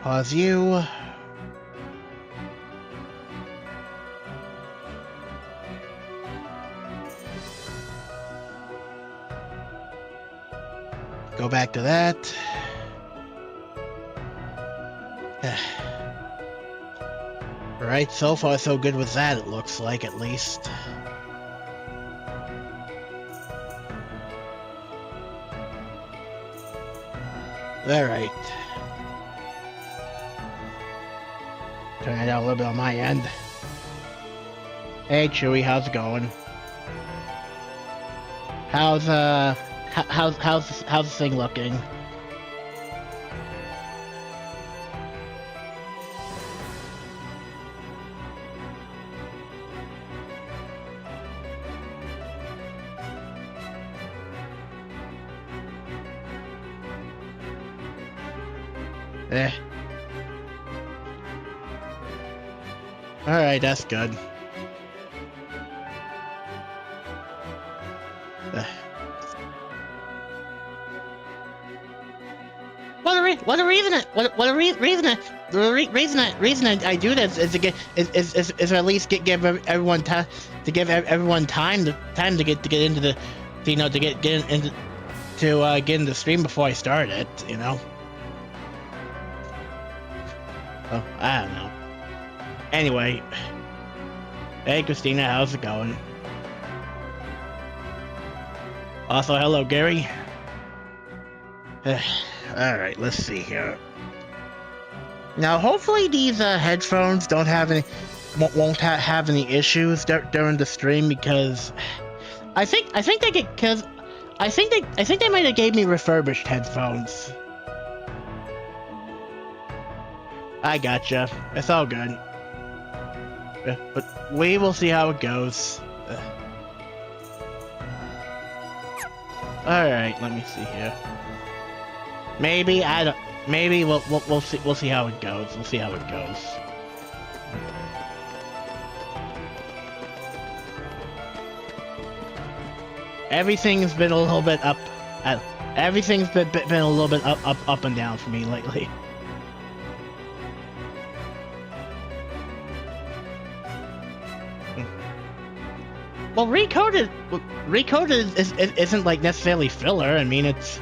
Pause you. Go back to that. Alright, so far so good with that, it looks like, at least. Alright. Turn it down a little bit on my end. Hey Chewie, how's it going? How's the thing looking? Alright, that's good. The reason I do this is to get is to at least give everyone time to give everyone time to get into the to get into get into the stream before I start it, you know. Oh, I don't know. Anyway, hey Christina, how's it going? Also, hello Gary. Alright, let's see here. Now, hopefully these headphones don't have any, won't have any issues during the stream, because I think they get, because I think they might have gave me refurbished headphones. I gotcha. It's all good. But we will see how it goes. Alright, let me see here. Maybe maybe we'll see how it goes. We'll see how it goes. Everything's been a little bit up. Everything's been a little bit up and down for me lately. Well, Recoded isn't like necessarily filler. I mean, it's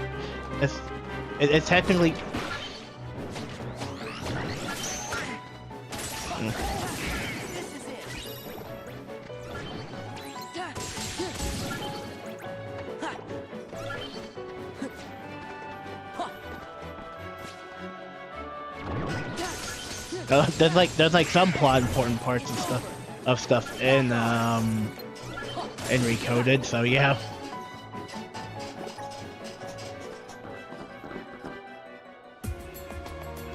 technically. There's like some plot important parts and stuff in Recoded, so yeah.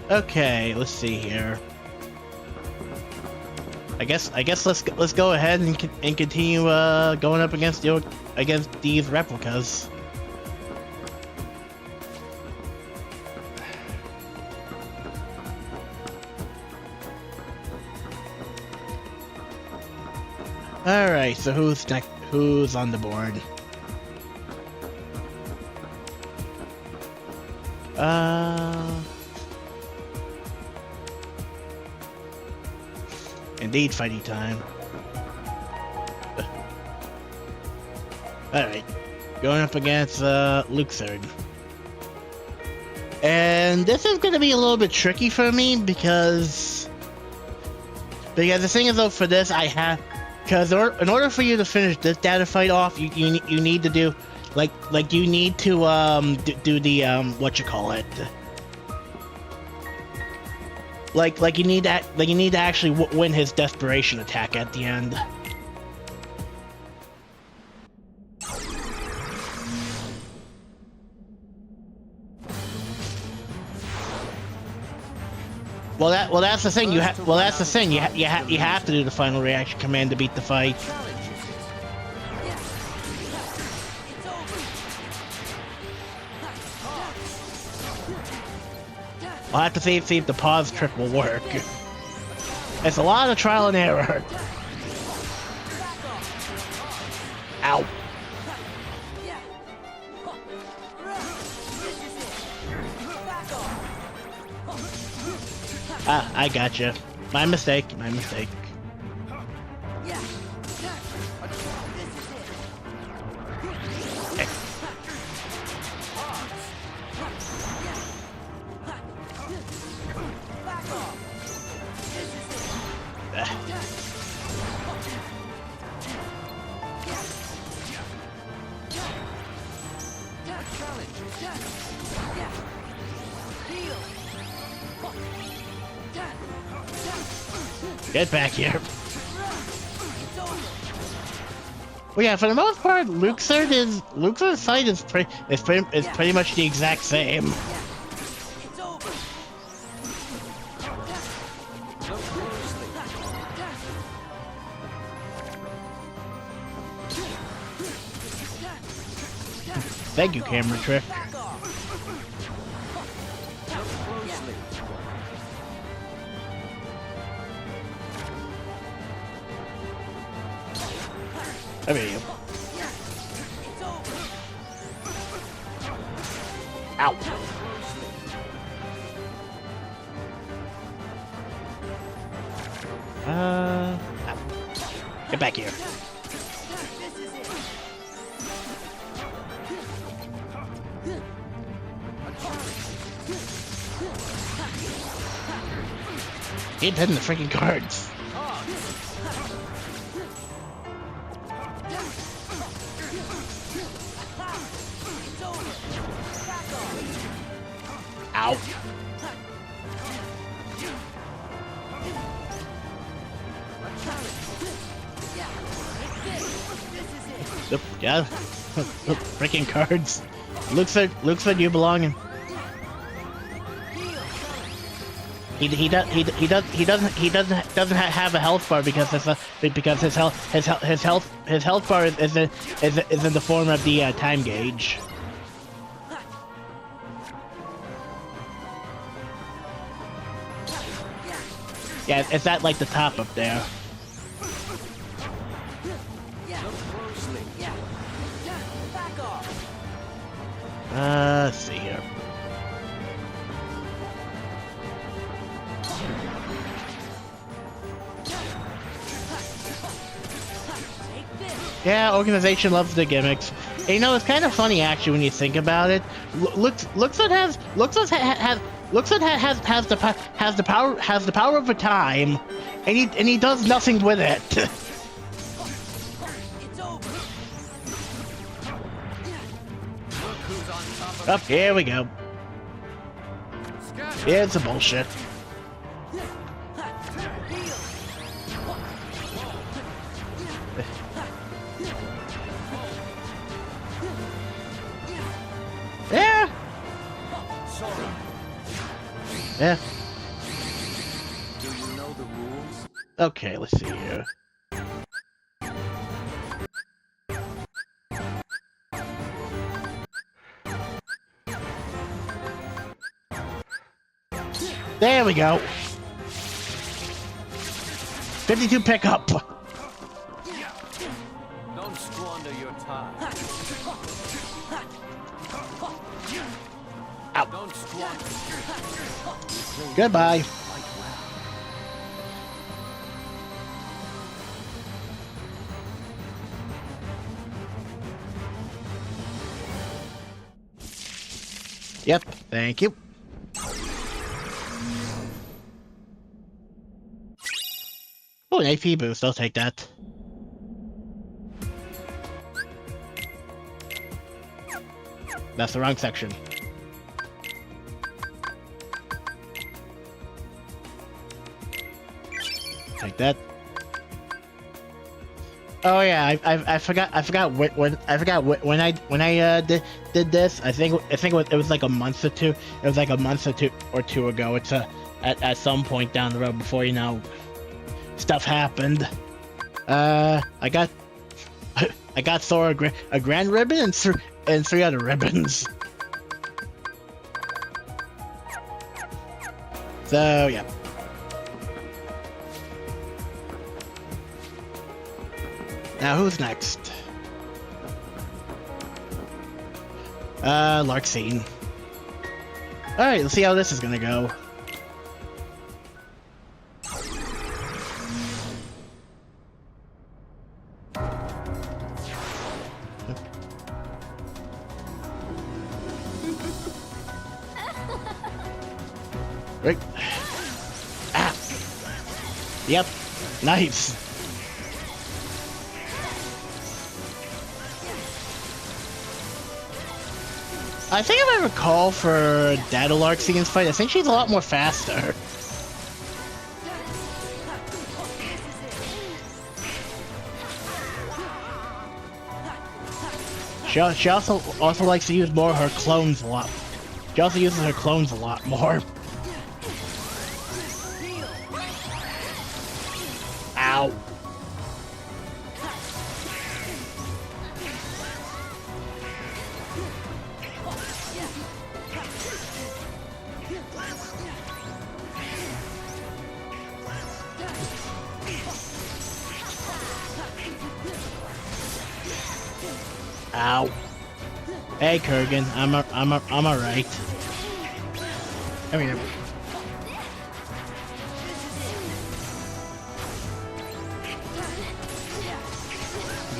Okay, let's see here. I guess let's go ahead and continue going up against these replicas. All right, so who's next? Who's on the board? Indeed, fighting time. Alright. Going up against Luxord. And this is gonna be a little bit tricky for me because the thing is though, for this because in order for you to finish this data fight off, you need to do you need to do the what you call it. You need to actually win his desperation attack at the end. Well, that's the thing. You have to do the final reaction command to beat the fight. I'll have to see if the pause trick will work. It's a lot of trial and error. Ow. I gotcha. My mistake. My mistake. Get back here. Well, yeah, for the most part, Luxord's side is pretty much the exact same. Thank you, camera trick. There you go. Ow. Get back here. Keep hitting the freaking cards. Ow. Yeah. Freaking cards. Looks like you belong in. He doesn't have a health bar because his health bar is in the form of the time gauge. Yeah, it's at like the top up there. Let's see here. Yeah, organization loves the gimmicks. And, you know, it's kind of funny actually when you think about it. Luxord has the power of a time, and he does nothing with it. Up here we go. Yeah, it's a bullshit. Yeah. Yeah. Do you know the rules? Okay, let's see here. There we go. 52 pickup. Don't squander your time. Ow. Don't squander. Goodbye. Yep, thank you. Oh, an AP boost, I'll take that. That's the wrong section. Take that. Oh yeah, I forgot when I did this. I think it was like a month or two. It was like a month or two ago. It's at some point down the road before, you know, stuff happened. I got Sora a grand ribbon and three other ribbons. So yeah. Now who's next? Larxene. Alright, let's see how this is gonna go. Right. Ah. Yep. Nice. I think if I recall for Data Larxian's fight, I think she's a lot more faster. She also likes to use more of her clones a lot. She also uses her clones a lot more. Ow. Ow. Hey Kurgan, I'm alright. Come here.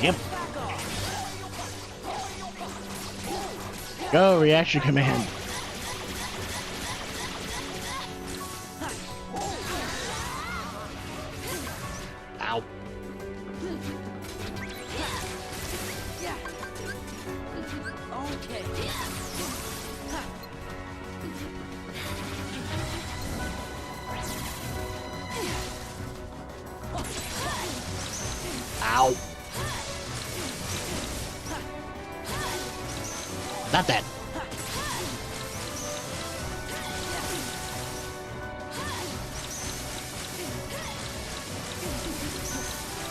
Yep. Go, reaction command. Ow. Ow. Not that.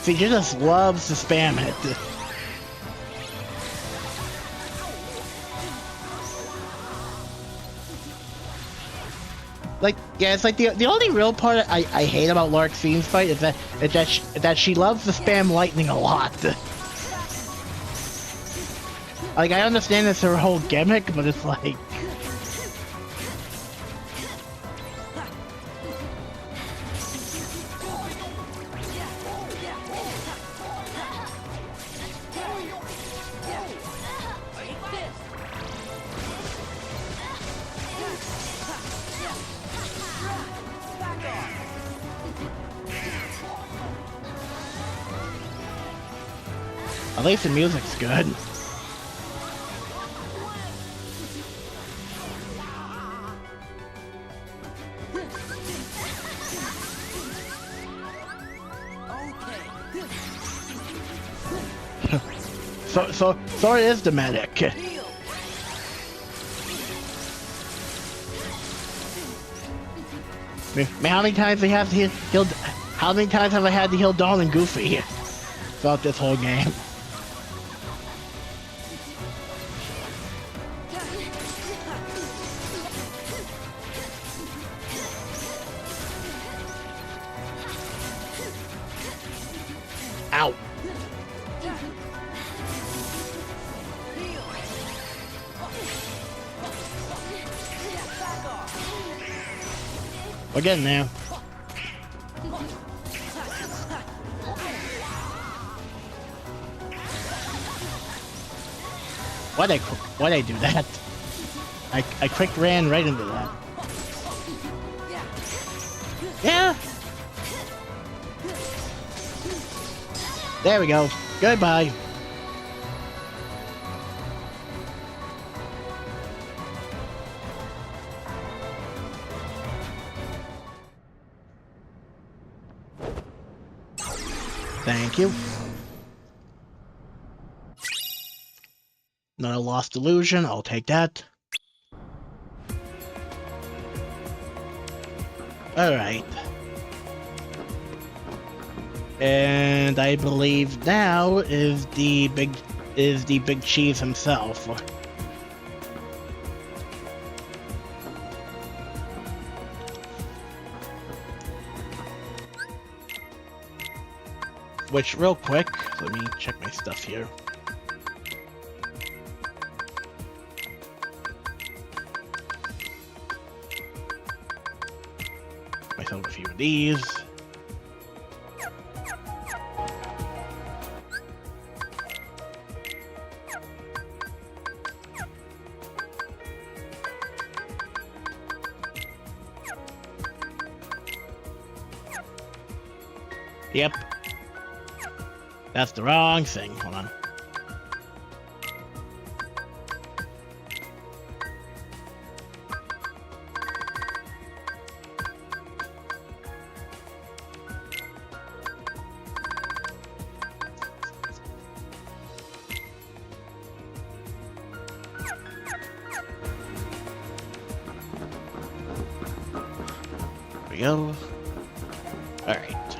See, she just loves to spam it. Like, yeah, it's like the only real part I hate about Larxian's fight is that she loves to spam lightning a lot. Like, I understand it's her whole gimmick, but it's like... At least the music's good. So it is the medic. How many times they have to heal? How many times have I had to heal Dawn and Goofy throughout this whole game? Ow. We're getting there. Why'd I do that? I quick ran right into that. Yeah. There we go. Goodbye. Thank you. Another lost illusion, I'll take that. Alright. And I believe now is the big cheese himself. Which, real quick, let me check my stuff here. Myself a few of these. Yep. That's the wrong thing. Hold on. There we go. Alright.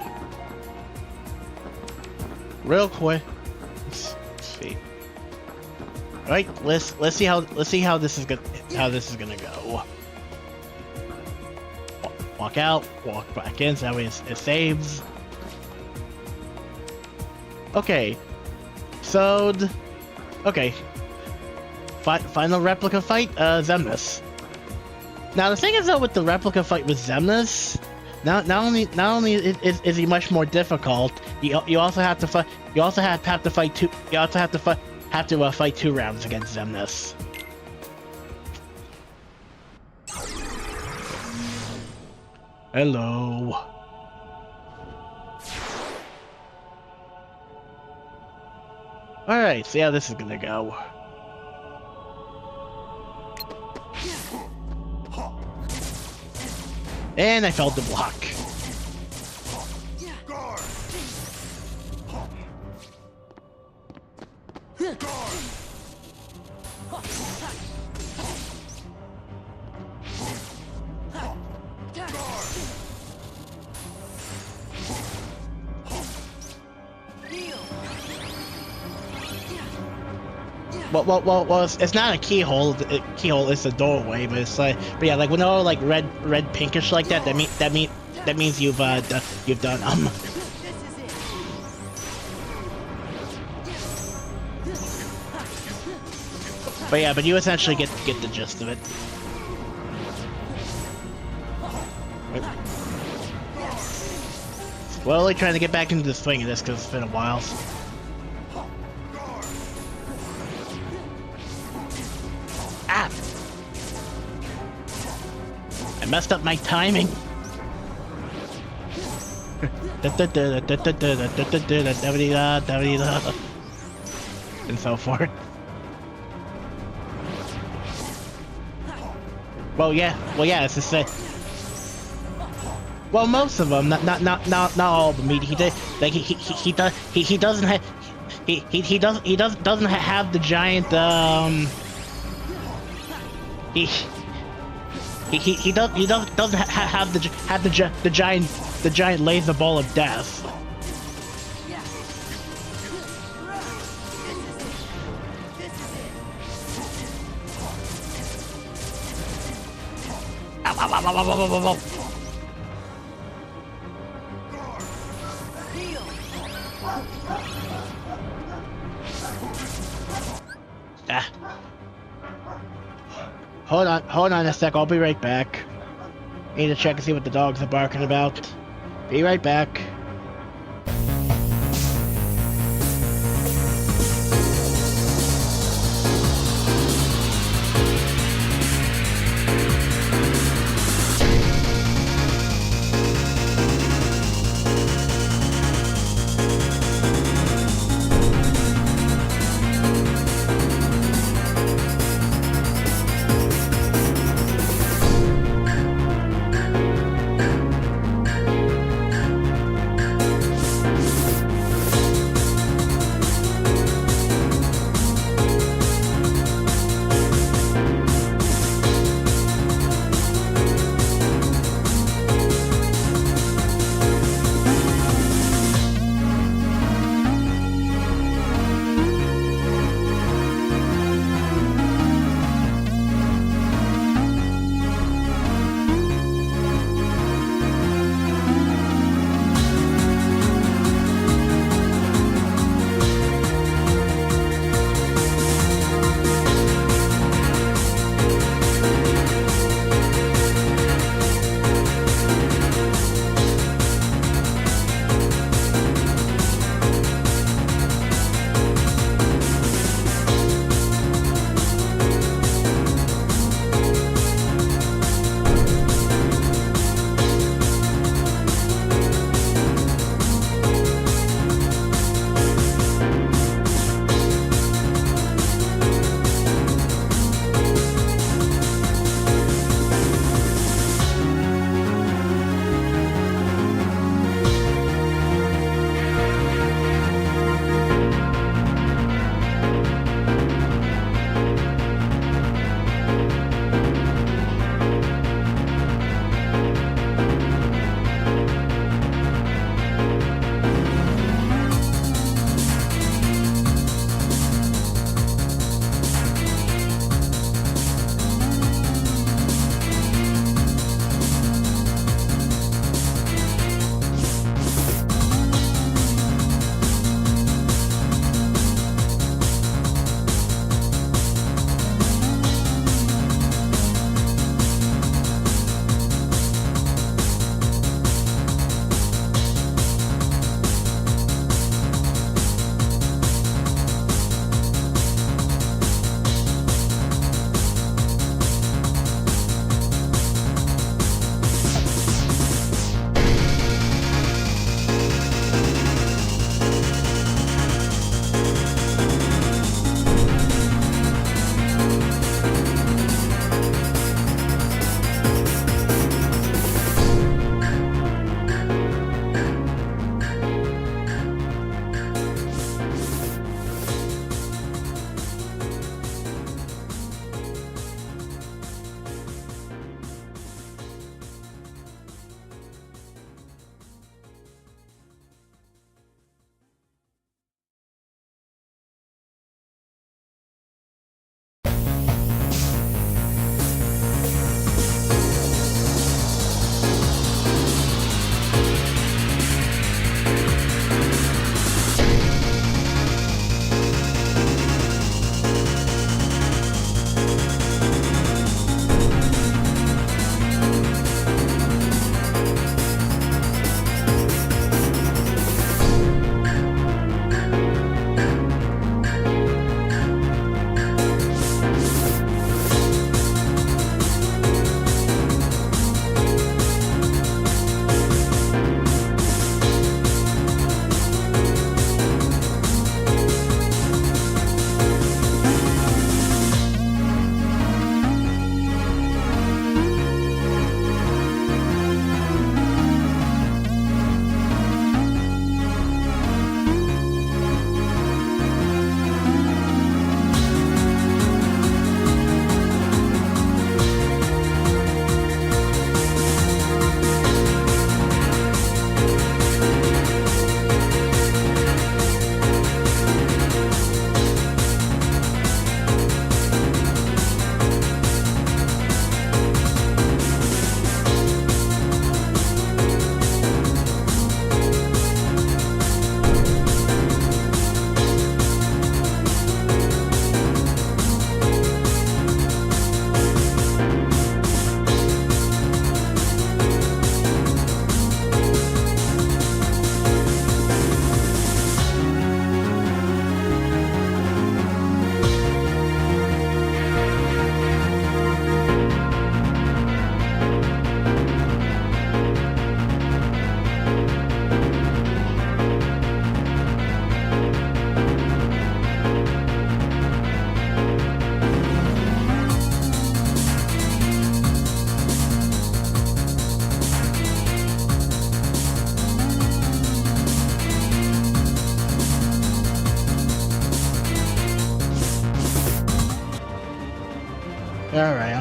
Real quick. Let's see. Alright, let's see how this is gonna go. Walk out, walk back in, so that way it saves. Okay. So okay. Final replica fight, Xemnas. Now the thing is though with the replica fight with Xemnas, not only is he much more difficult, you also have to fight fight 2 rounds against Xemnas. Hello. Alright, see how this is gonna go. And I failed to block. Well, it's not a keyhole. Keyhole is a doorway, but it's like, but yeah, like when they're all like red pinkish like that, that means you've done But yeah, but you essentially get the gist of it. Slowly trying to get back into the swing of this because it's been a while. Ah! I messed up my timing. And so forth. Well, yeah, it's just well, most of them, not all of them. He doesn't have the giant he doesn't have the giant laser ball of death. Ow. Ah. Hold on a sec, I'll be right back. Need to check and see what the dogs are barking about. Be right back.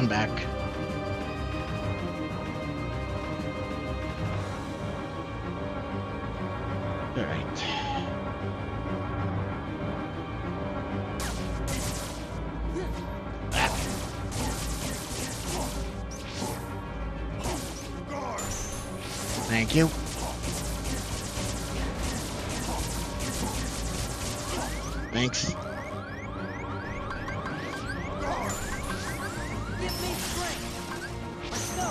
I'm back. Alright. Thank you. Thanks. Give me strength. Let's go.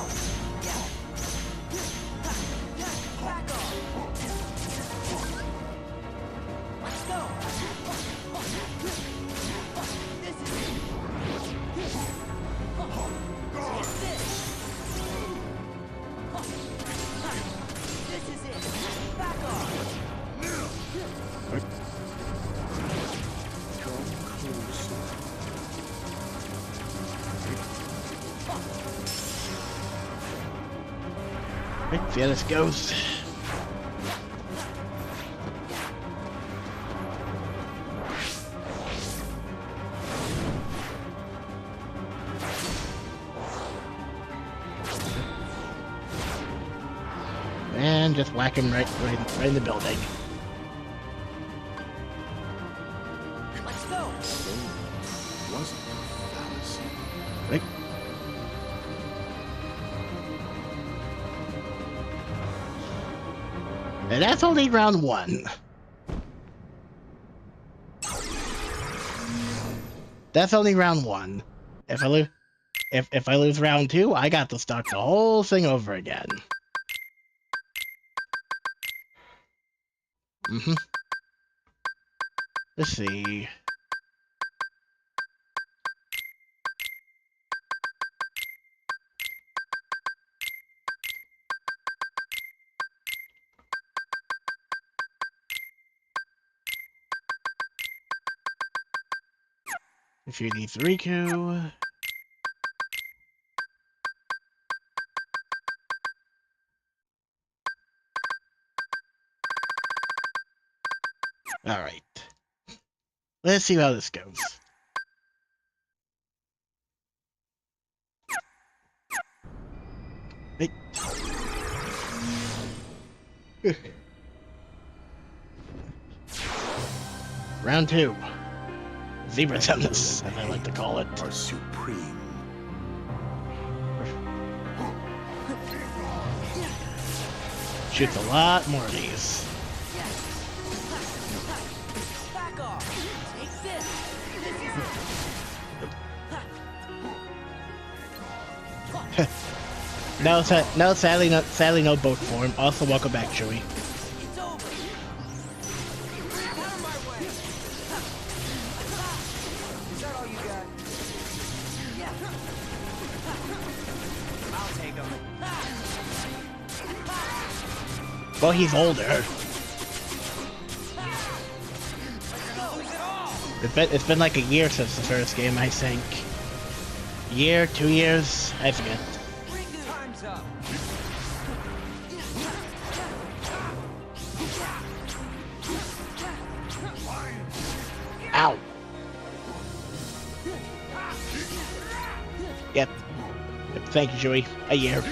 Yeah. Back off. Let's go. This is it. Take this. This is it. Back off. Right, see how this goes. And just whack him right in the building. Let's go. Wasn't a fallacy. Right. And that's only round 1. That's only round 1. If I lose round 2, I got to start the whole thing over again. Let's see. If you need Riku. Alright. Let's see how this goes. Hey. Round 2. Zebra Tennis, as I like to call it. Are supreme. Shoots a lot more of these. Back off. Take this. This is it. No, sadly, no boat form. Also, welcome back, Chewie. It's over. Out of my way. Is that all you got? Yeah. I'll take him. Well, he's older. It's been like a year since the first game, I think. Year, 2 years, I forget. Time's up. Ow. Yep. Thank you, Joey. A year.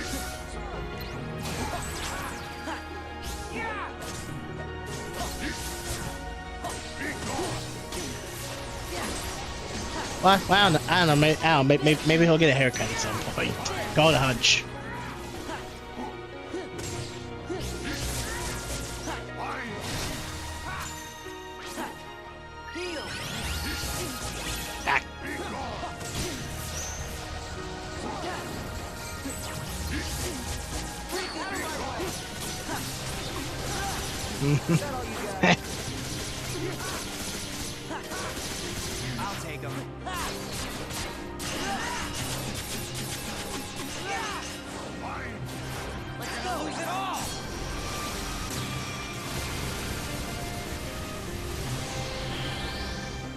Well, I don't know. Maybe he'll get a haircut at some point. Call it a hunch. Ah. I'll take him. Let's go. Lose it all.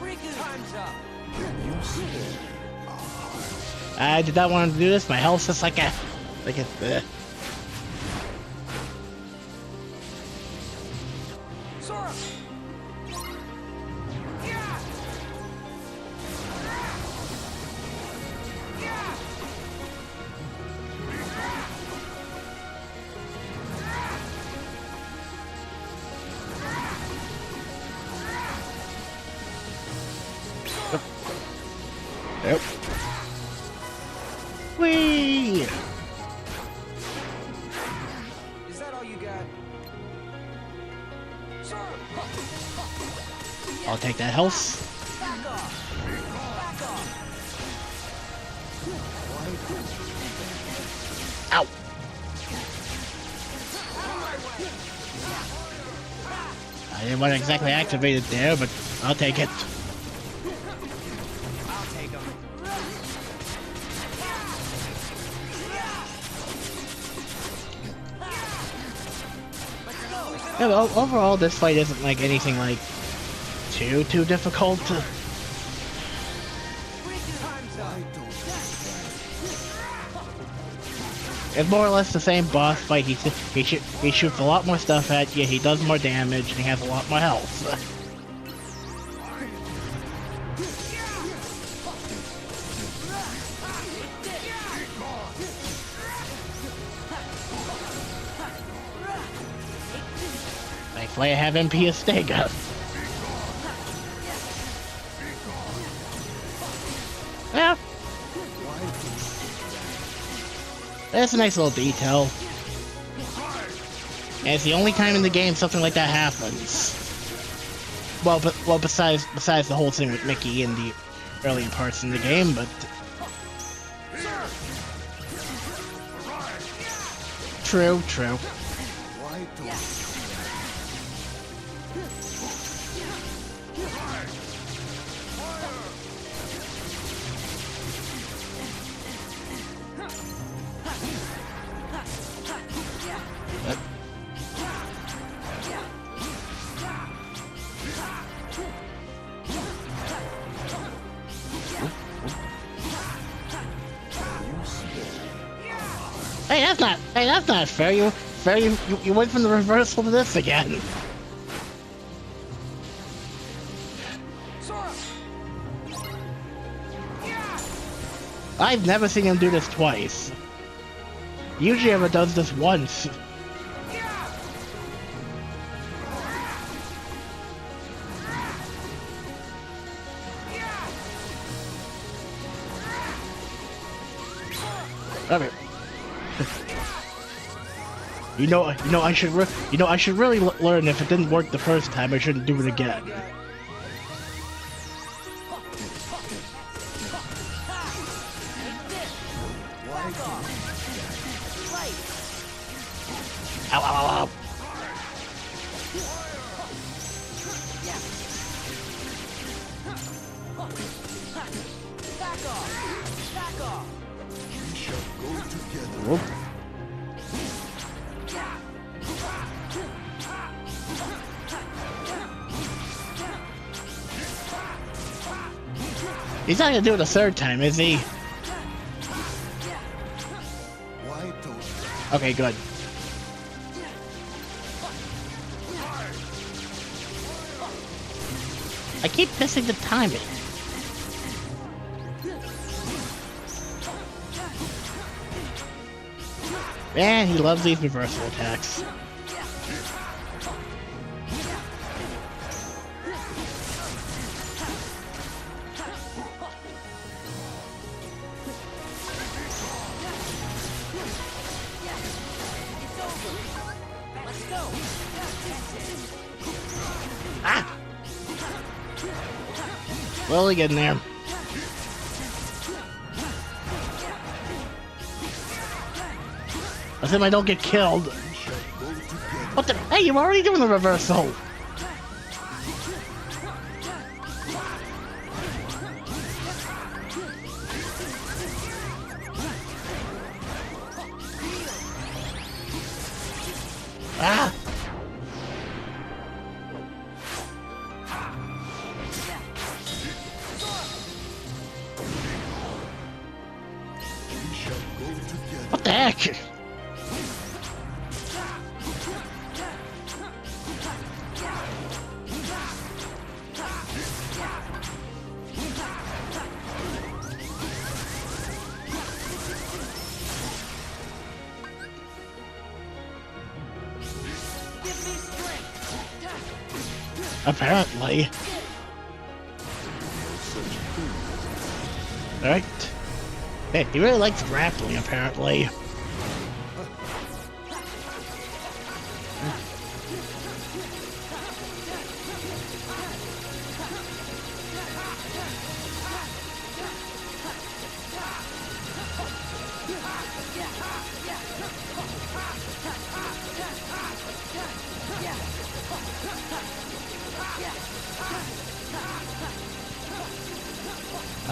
Riku. Time's up. You said I did not want to do this. My health's just like a. Sora. Yep. Whee! Is that all you got? Sir! I'll take that health. Back off! Back off! Ow! I didn't want to exactly activate it there, but I'll take it. I'll take him. Yeah, but overall, this fight isn't like anything like too difficult. Time's up. It's more or less the same boss fight. He shoots a lot more stuff at you. He does more damage, and he has a lot more health. Thankfully, I have MP Estega. Yeah. That's a nice little detail. And it's the only time in the game something like that happens. Well, besides the whole thing with Mickey in the early parts in the game, but true. Hey, that's not fair. You went from the reversal to this again. I've never seen him do this twice. Usually ever does this once. Okay. You know, I should really learn if it didn't work the first time, I shouldn't do it again. Ow, ow, ow, ow. Back off! Back off! We shall go together. Whoop. He's not gonna do it a third time, is he? Why don't Okay, good. I keep missing the timing. Man, he loves these reversal attacks. Ah! Slowly getting there. I said I don't get killed. What the? Hey, you're already doing the reversal. Ah! we shall go together? What the heck? Apparently. Alright. Hey, he really likes grappling, apparently.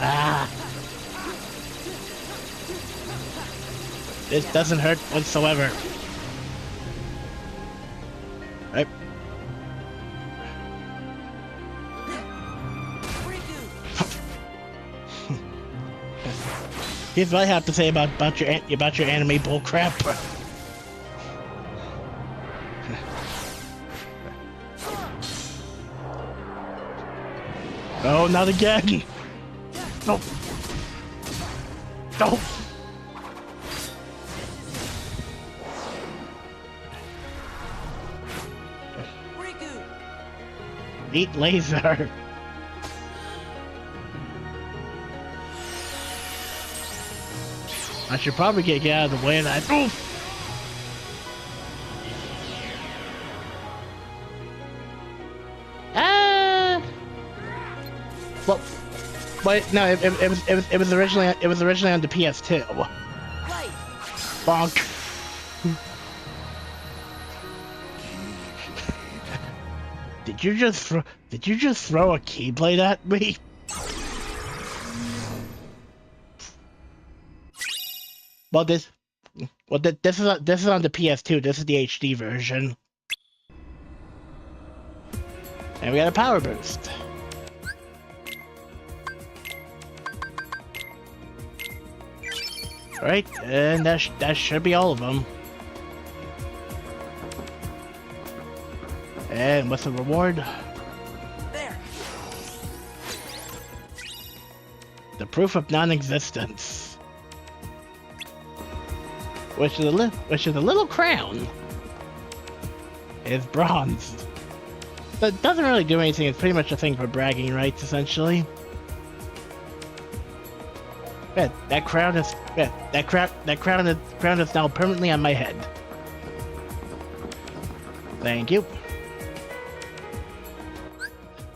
Ah. This doesn't hurt whatsoever. Right. Here's what I have to say about your anime bullcrap. Oh, not again! No! No! Eat laser! I should probably get out of the way of that. Oof! Well, but no, it was originally on the PS2. Right. Bonk. Did you just throw a Keyblade at me? Well, this is on the PS2. This is the HD version. And we got a power boost. Alright, and that should be all of them. And what's the reward? There. The proof of non-existence. Which is a little crown. Is bronze. But it doesn't really do anything. It's pretty much a thing for bragging rights, essentially. Yeah, that crown is now permanently on my head. Thank you.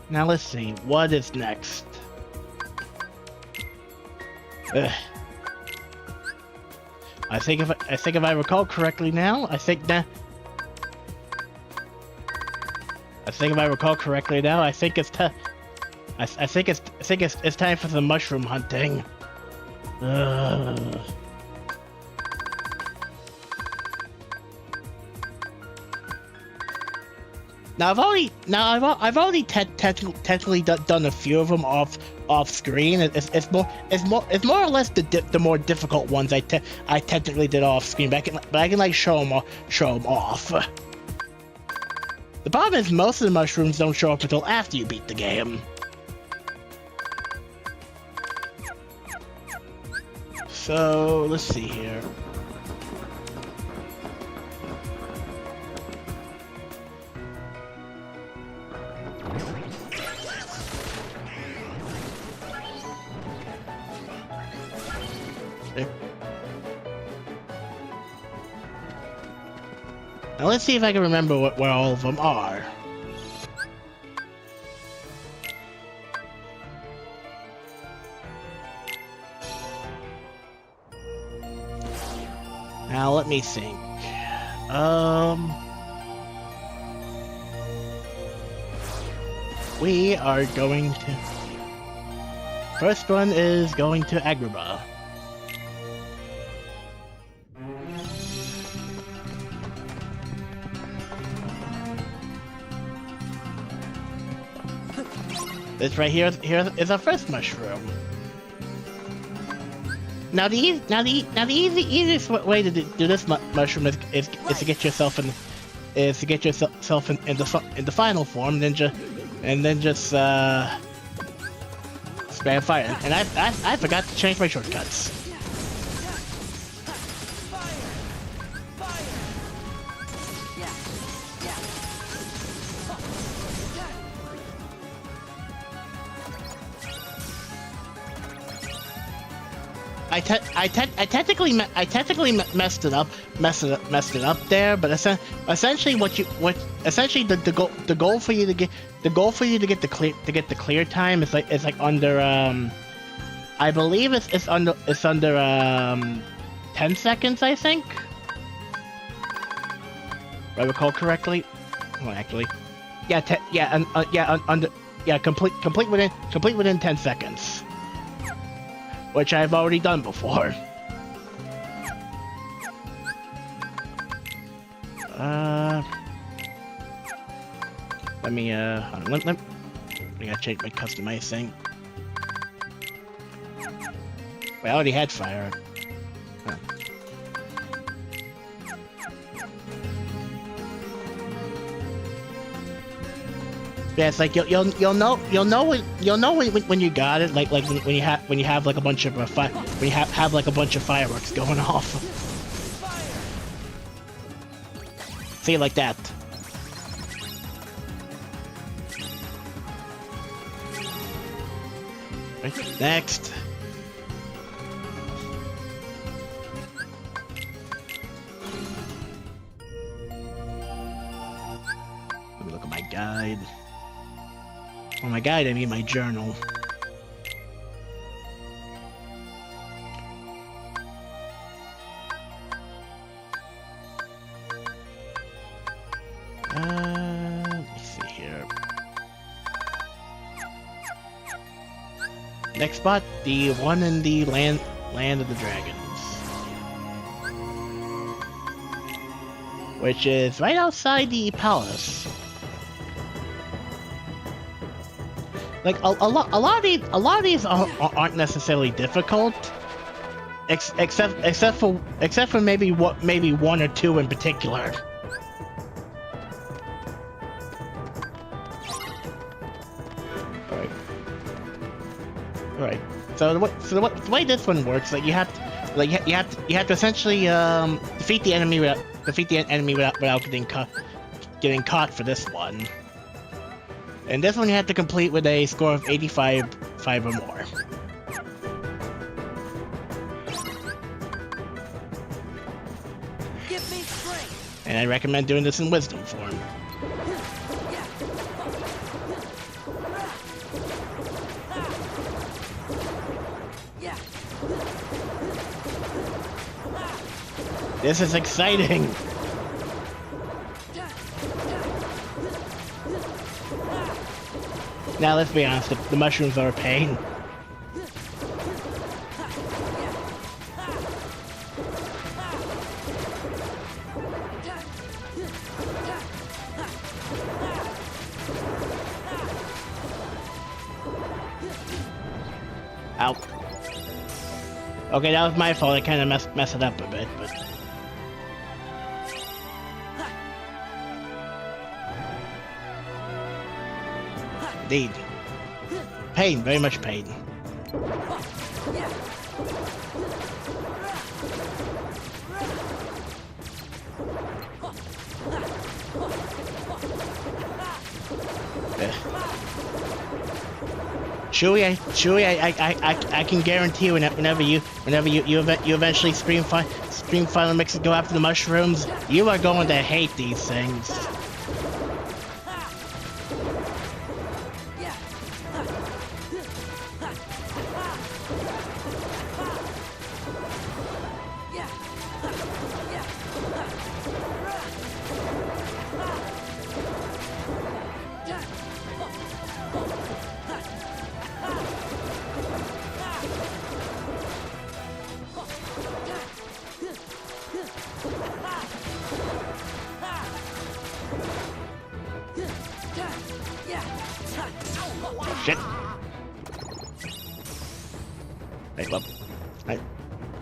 Now let's see, what is next? Ugh. I think if I recall correctly now, I think if I recall correctly now, I think it's time for some mushroom hunting. Now I've already technically done a few of them off screen. It's more or less the more difficult ones I technically did off screen, but I can like show them off. The problem is most of the mushrooms don't show up until after you beat the game. So let's see here. Now let's see if I can remember where all of them are. Now let me think. We are going to... First one is going to Agrabah. This right here is our first mushroom. Now the easiest way to do this mushroom is to get yourself in the final form, and then just spam fire. And I forgot to change my shortcuts. technically messed it up there, but essentially the goal for you to get the clear time is like under I believe it's under 10 seconds, I think. If I recall correctly. Well, actually, complete within 10 seconds, which I've already done before. Let me hold on, I gotta change my customize thing. Wait, I already had fire. Huh. Yeah, it's like you'll know when you got it, like when you have like a bunch of when you have like a bunch of fireworks going off. See, like that. Right, next. Let me look at my guide. Oh, my guide, I mean my journal. Let me see here. Next spot, the one in the land of the dragons, which is right outside the palace. Like a lot of these aren't necessarily difficult, except for maybe one or two in particular. All right. So the way this one works, like you have to essentially defeat the enemy without getting caught for this one. And this one you have to complete with a score of 85 or more. Give me strength. And I recommend doing this in wisdom form. This is exciting. Now let's be honest, the mushrooms are a pain. Ow. Okay, that was my fault. I kind of messed it up a bit, but... Indeed. Pain, very much pain. Chewie, I can guarantee whenever you eventually stream Final Mix and go after the mushrooms, you are going to hate these things. Shit. Wait, well, right.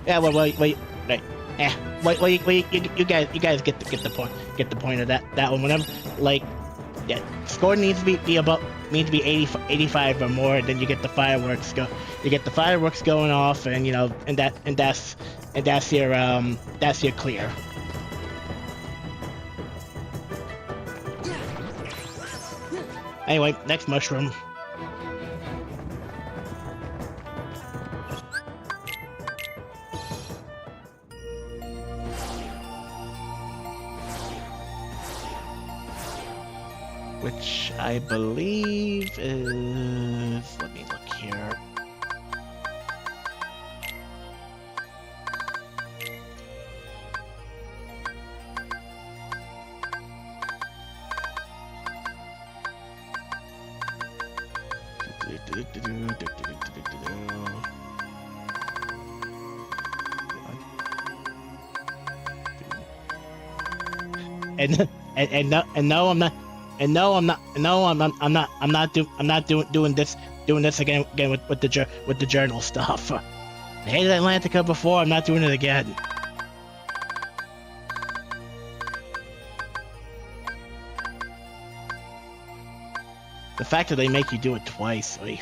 Yeah, wait, right. Yeah, wait, you guys get the point. Get the point of that one. Whenever, like, yeah, score needs to be about 85 or more. Then you get the fireworks going off, and you know, and that's your clear. Anyway, next mushroom. which I believe is... Let me look here. And no, I'm not doing this again with the journal stuff. I hated Atlantica before. I'm not doing it again. The fact that they make you do it twice, like...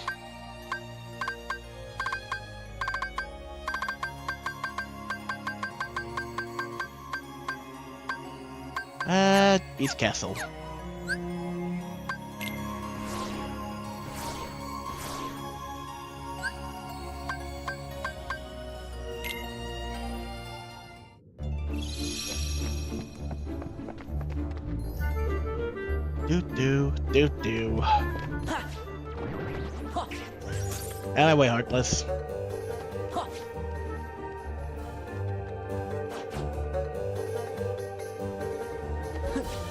Beast Castle. Do. Out of my way, Heartless.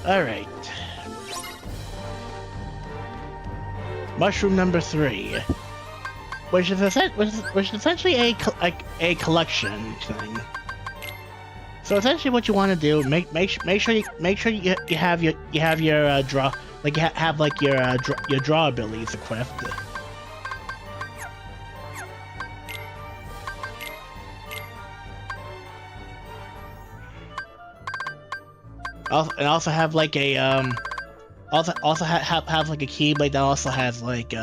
Alright. Mushroom number 3. Which is essentially a collection thing. So essentially what you want to do, make sure you have your draw, like you have like your draw abilities equipped. Also have like a also have like a keyblade that also has like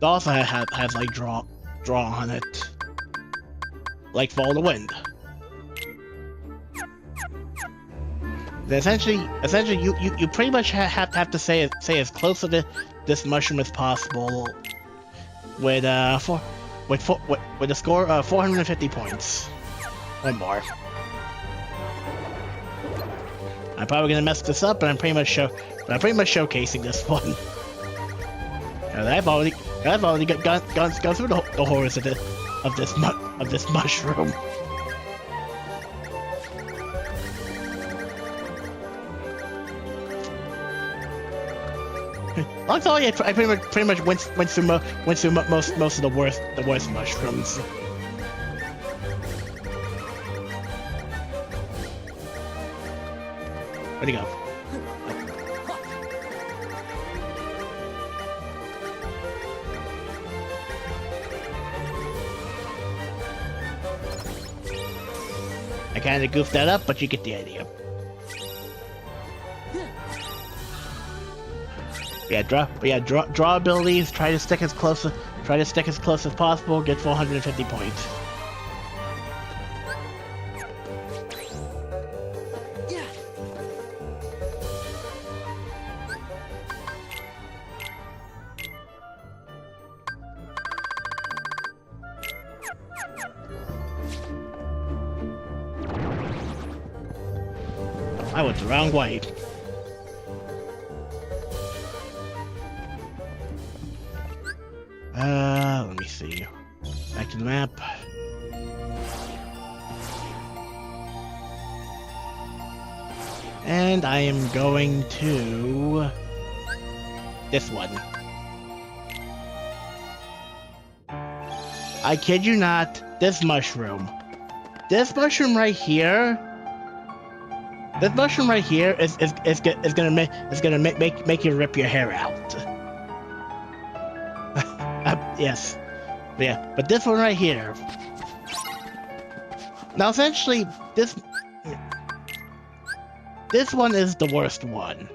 also has like draw on it, like Follow the Wind. Essentially you pretty much have to say as close to this mushroom as possible with a score of 450 points or more. I'm probably gonna mess this up, but I'm pretty much showcasing this one. And I've already gone through the horrors of this mushroom. Also, yeah, I pretty much went through most of the worst mushrooms. Where'd he go? I kinda goofed that up, but you get the idea. Draw abilities, try to stick as close as possible, get 450 points. I went the wrong way. Let me see. Back to the map. And I am going to this one. I kid you not, this mushroom. This mushroom right here. This mushroom right here is gonna make you rip your hair out. Yes, but this one right here. Now, essentially, this one is the worst one,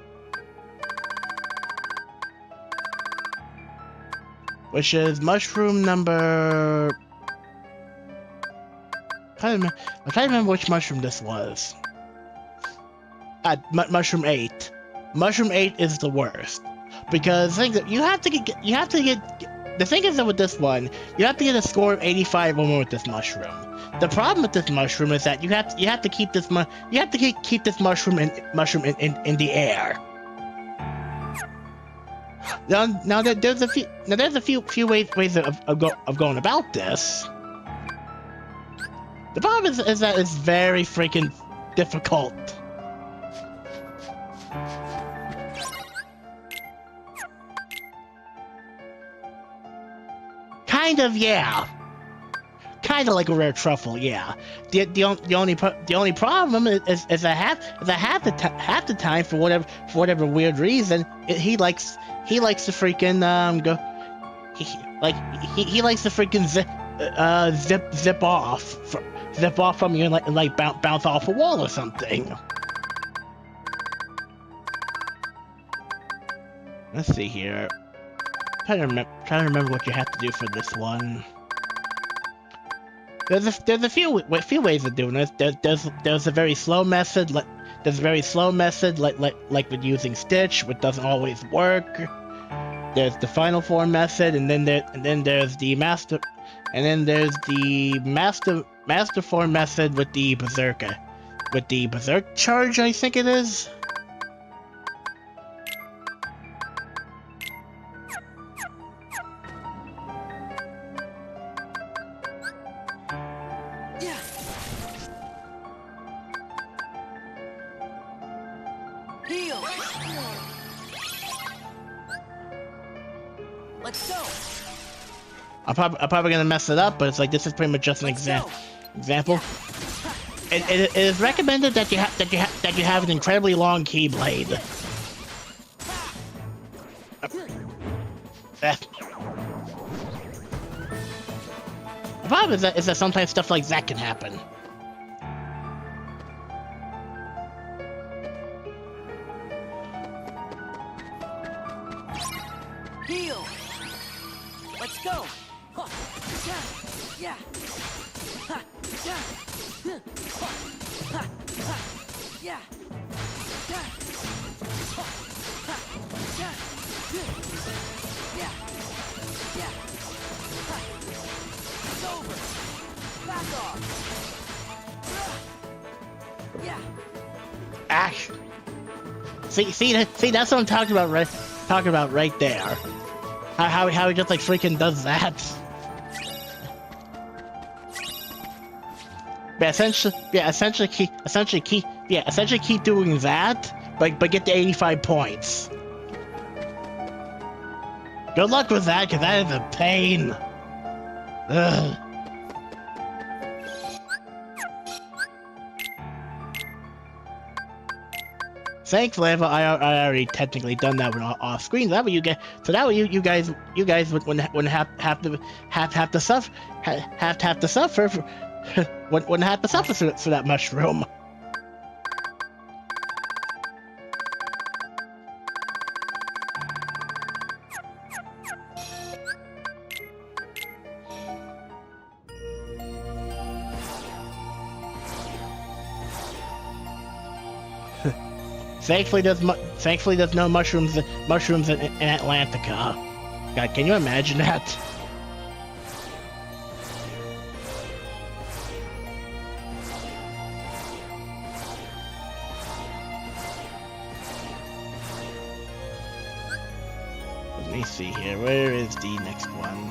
which is mushroom number. I'm trying to remember which mushroom this was. Mushroom 8. Mushroom 8 is the worst because you have to get the thing is that with this one, you have to get a score of 85 or more with this mushroom. The problem with this mushroom is that you have to keep this keep this mushroom in the air. Now there's a few ways of going about this. The problem is that it's very freaking difficult. Kind of, yeah. Kind of like a rare truffle, yeah. The only problem is that half the time for whatever weird reason he likes to freaking he likes to freaking zip off from you and like bounce off a wall or something. Let's see here. Trying to remember what you have to do for this one. There's a few ways of doing this. There's a very slow method, like with using Stitch, which doesn't always work. There's the final form method, and then there's the master form method with the berserk charge, I think it is. Let's go. I'm probably gonna mess it up, but it's like this is pretty much just an example. It is recommended that you have an incredibly long keyblade. The problem is that sometimes stuff like that can happen. Heal. Let's go. Yeah. Yeah. It's over. Back off. Yeah. Ash. See, that's what I'm talking about right there. How he just like freaking does that. But essentially keep doing that, but get to 85 points. Good luck with that, cause that is a pain. Ugh. Thankfully, I already technically done that one off screen. That way you guys wouldn't have to suffer wouldn't have to suffer for that mushroom. Thankfully, there's no mushrooms in Atlantica. God, can you imagine that? Let me see here. Where is the next one?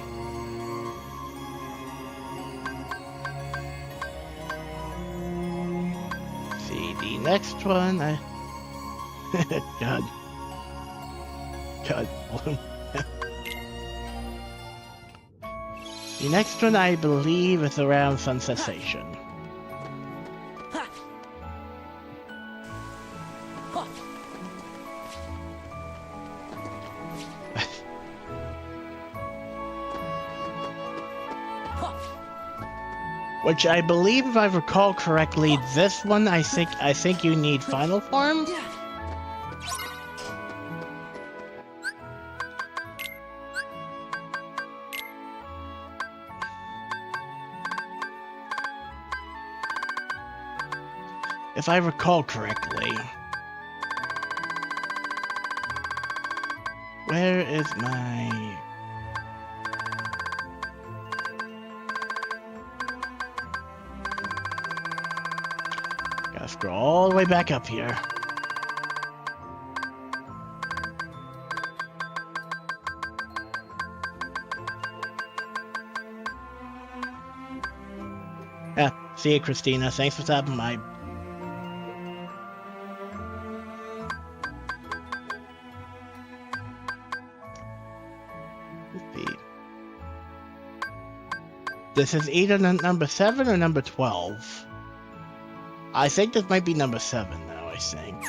See, the next one. God. The next one, I believe, is around Sunset Station. Which I believe, if I recall correctly, this one I think you need final form. If I recall correctly. Where is my... Go all the way back up here. Yeah, see you, Christina. Thanks for stopping by. This is either number 7 or number 12. I think this might be number 7, though, I think.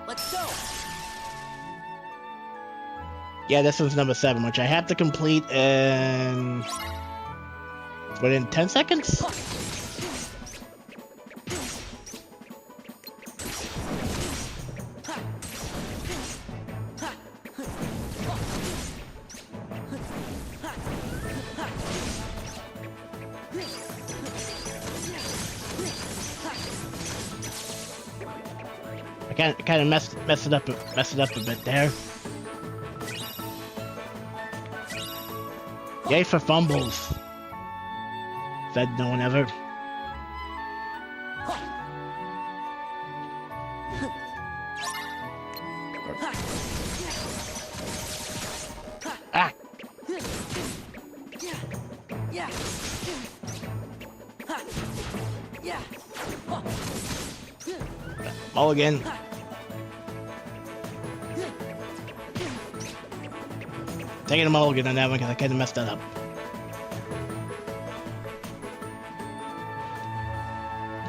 Let's go. Yeah, this one's number 7, which I have to complete in... within 10 seconds? I kind of messed it up a bit there. Yay for fumbles. Said no one ever. Ah! Mulligan. Taking a mulligan on that one because I kind of messed that up.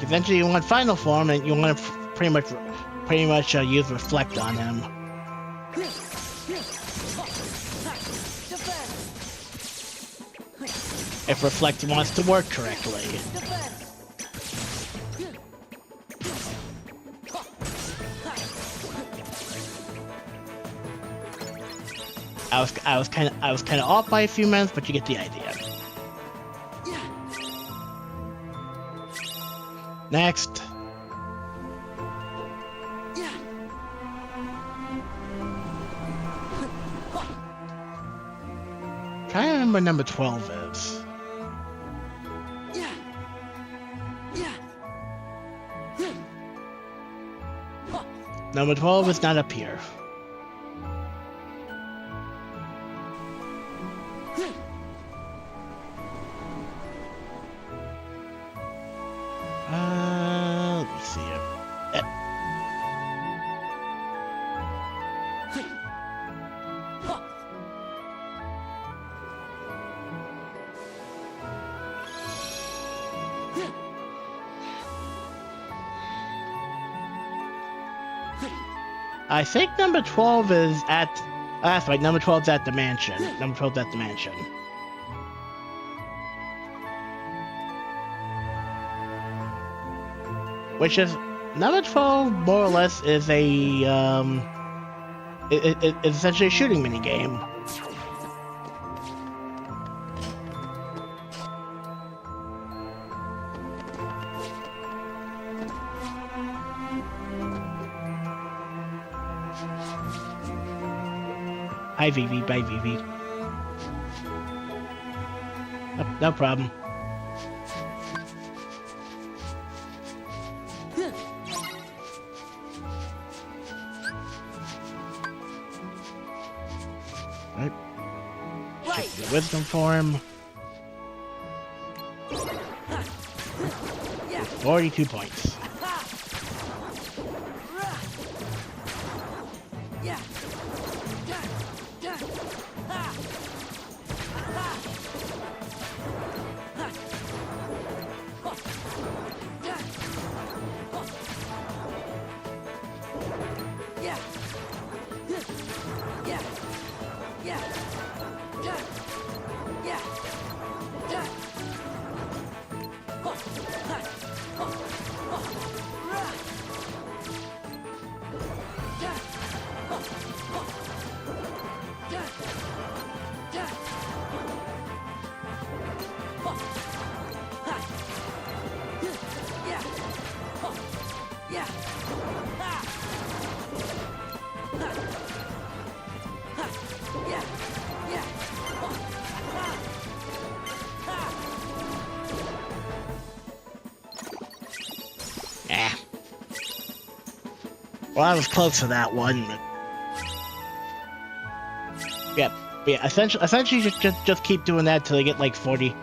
Eventually, you want final form, and you want to pretty much use reflect on him. If reflect wants to work correctly. I was kind of off by a few minutes, but you get the idea. Next. Try to remember what number 12 is. Number 12 is not up here. Let me see here. I think number 12 is at... that's right, number 12 is at the mansion. Number 12 is at the mansion. Which is... number 12, more or less, is a... it's essentially a shooting minigame. Hi, Vivi. Bye, Vivi. No problem. Right. Check the wisdom form. 42 points. Well, I was close to that one. But... yeah. Essentially, just keep doing that till they get like 40,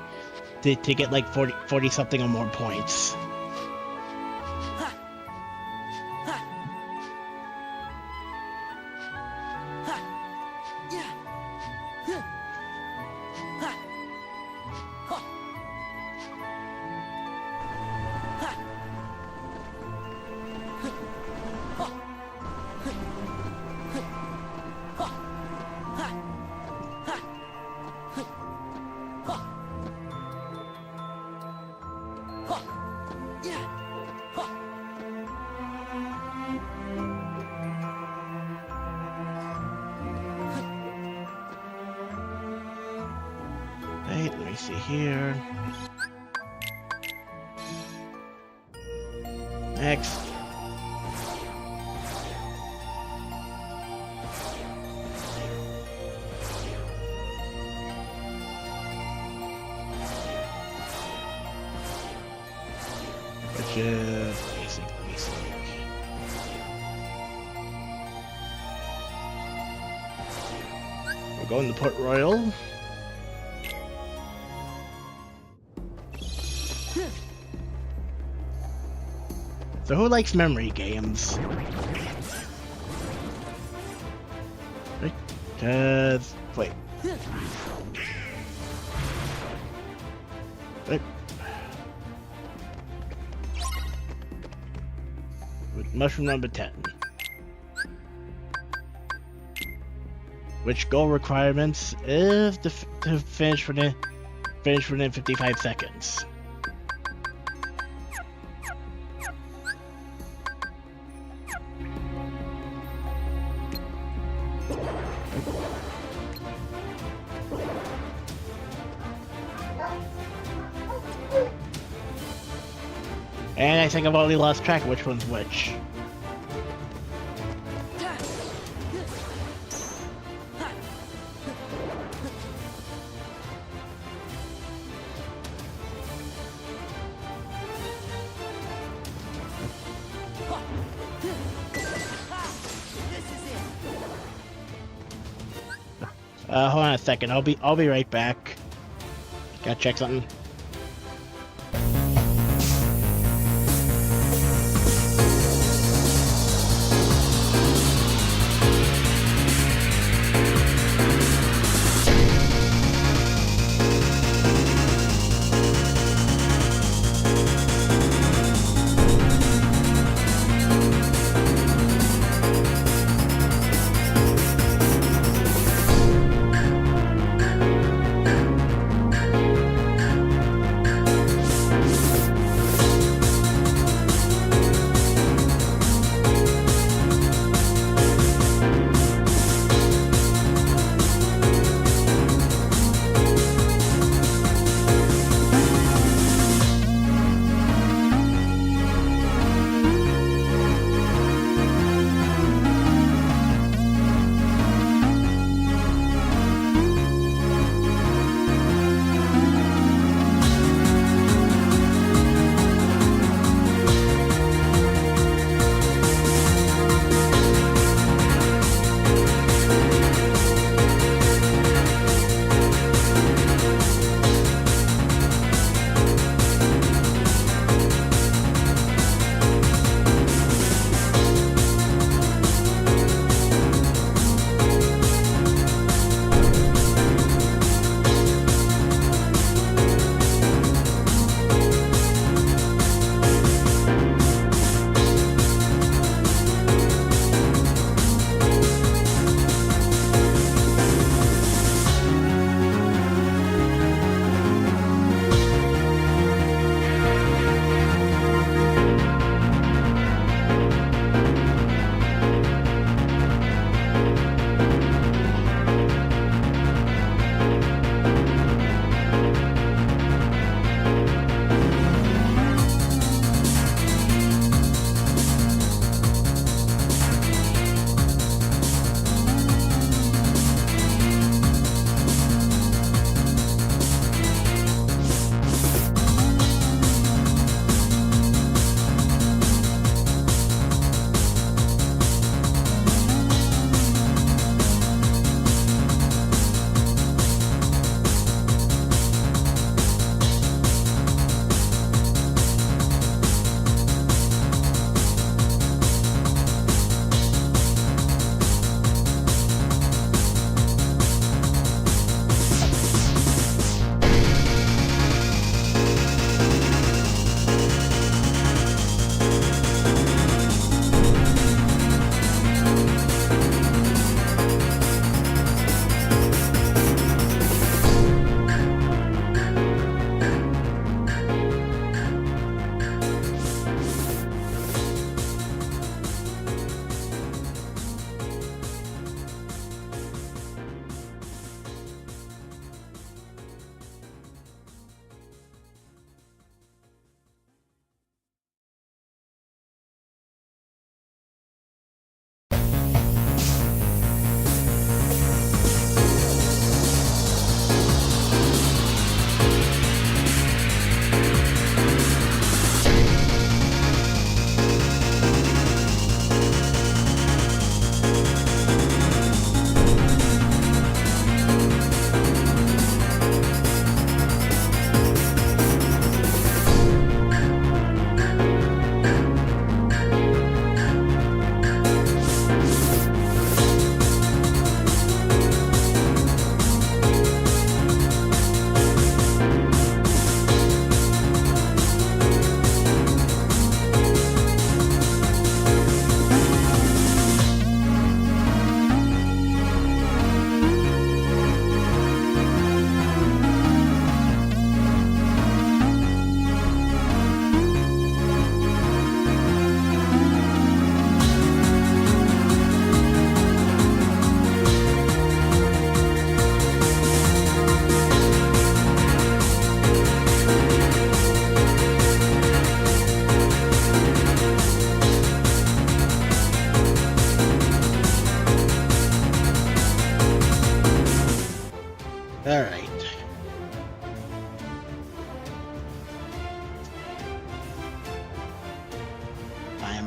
to get like 40 something or more points. Right, let me see here. Next. Which is basic, let me see. We're going to Port Royal. So who likes memory games? Because... wait. Wait. Mushroom number 10. Which goal requirements is to finish within 55 seconds. And I think I've already lost track of which one's which. Hold on a second. I'll be right back. Gotta check something.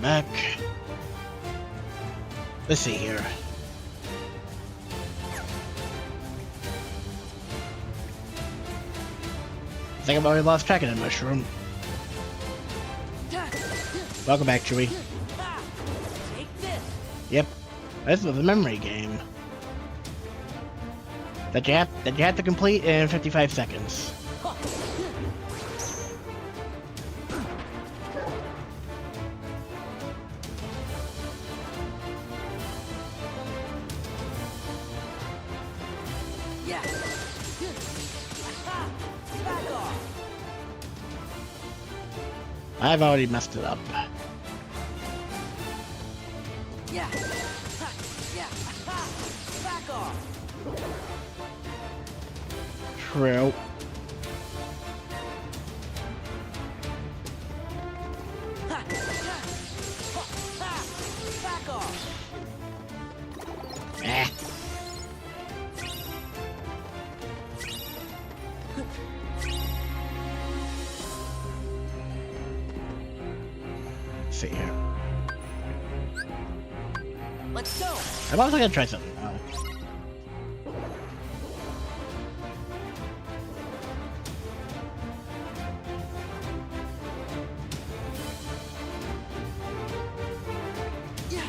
back. Let's see here. I think I've already lost track of that mushroom. Welcome back, Chewie. Take this. Yep, this was a memory game that you have to complete in 55 seconds. Yeah. Back off. I've already messed it up. Yeah. Yeah. Back off. True. Back off. Eh. Let's see here. Let's go. I'm also gonna try something. Oh. Yeah.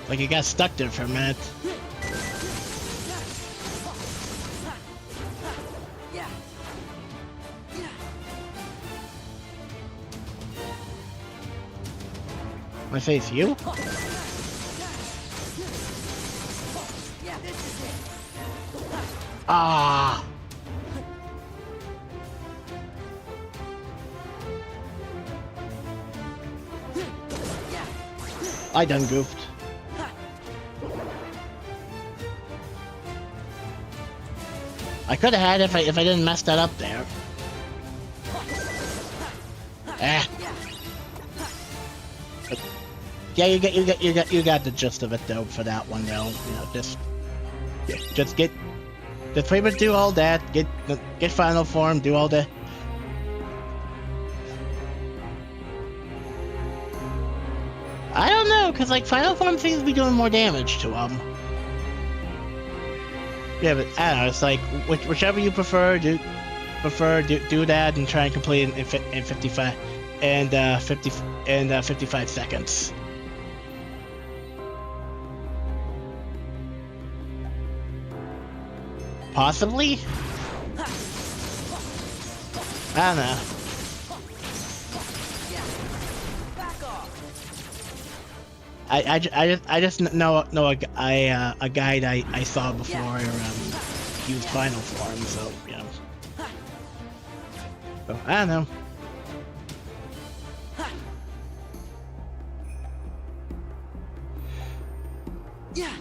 Like you got stuck there for a minute. Yeah. Yeah. I say it's you? Yeah, this is it. Ah. Yeah. I done goofed. I could have had if I didn't mess that up there. Eh. Yeah. Yeah, you got the gist of it though for that one though. You know, just pretty much do all that. Get final form. Do all the. I don't know, cause like final form seems to be doing more damage to them. Yeah, but I don't know. It's like whichever you prefer, do that and try and complete it in 55 and 55 seconds. Possibly. I don't know. Yeah. Back off. I just know a guide I saw before used final form, so you know. So, I don't know. Yeah.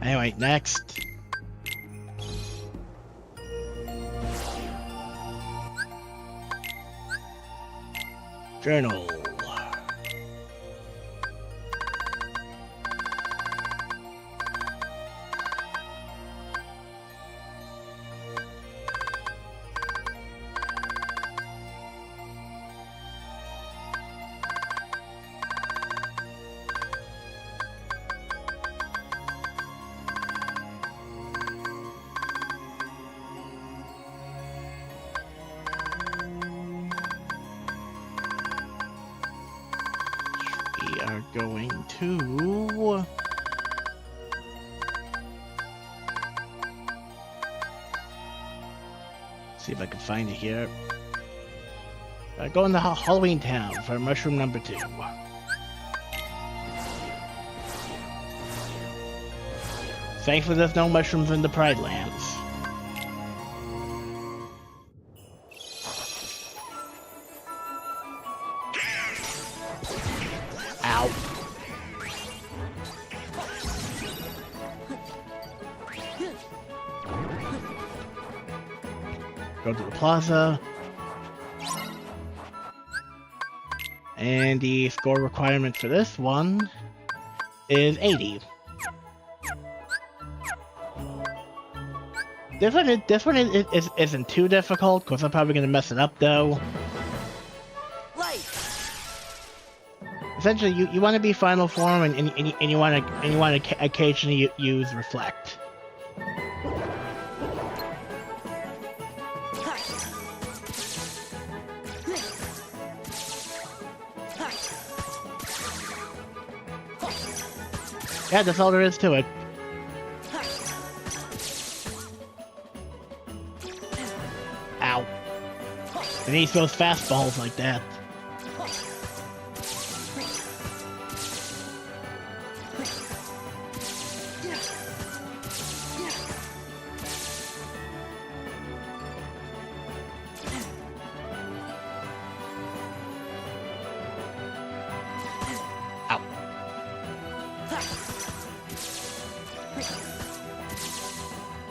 Anyway, next. Journal. We are going to see if I can find it here. Going to Halloween Town for mushroom number 2. Thankfully, there's no mushrooms in the Pride Lands. Ow. Go to the plaza. And the score requirement for this one is 80. isn't too difficult, because I'm probably gonna mess it up though. Light. Essentially, you want to be final form, and you want to occasionally use reflect. Yeah, that's all there is to it. Ow. And he throws fastballs like that. Ow.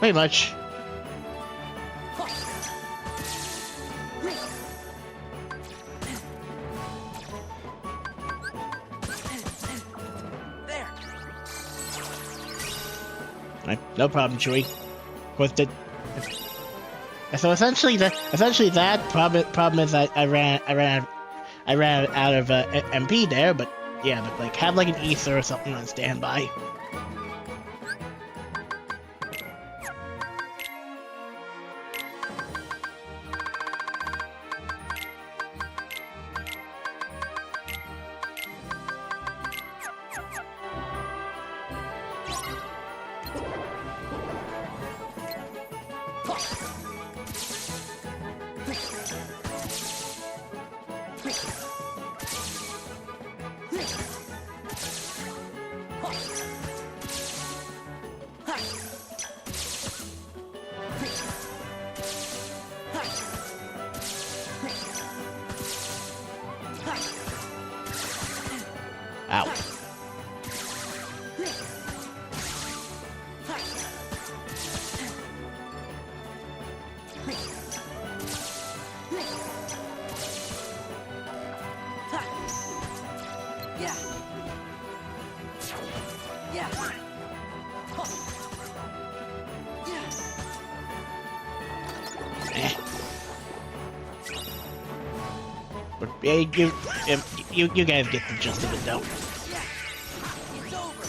Pretty much. There. Right, no problem, Chewie. Of course, so essentially that problem is I ran out of MP there, but yeah, but like have like an ether or something on standby. Ow. Yeah. Yeah. Eh. But yeah, you guys get the gist of it though. Yeah. It's over.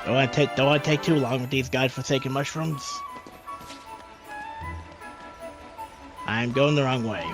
Don't want to take too long with these godforsaken mushrooms. I'm going the wrong way.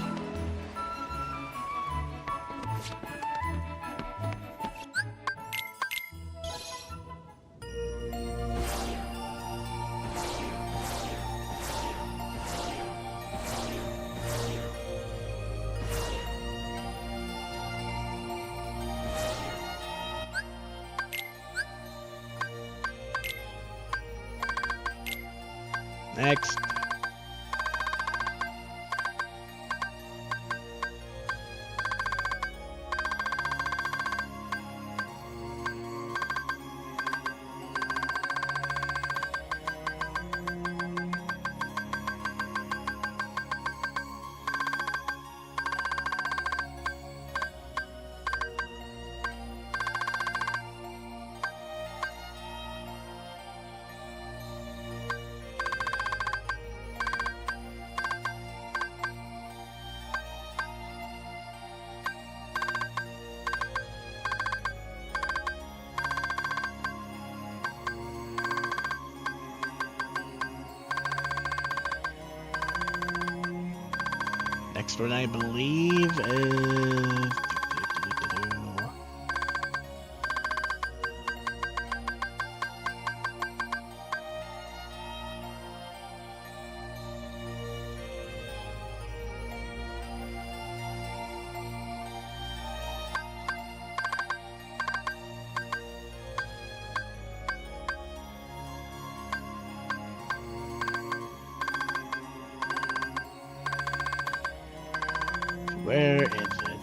Next. Next one, I believe, is... Where is it?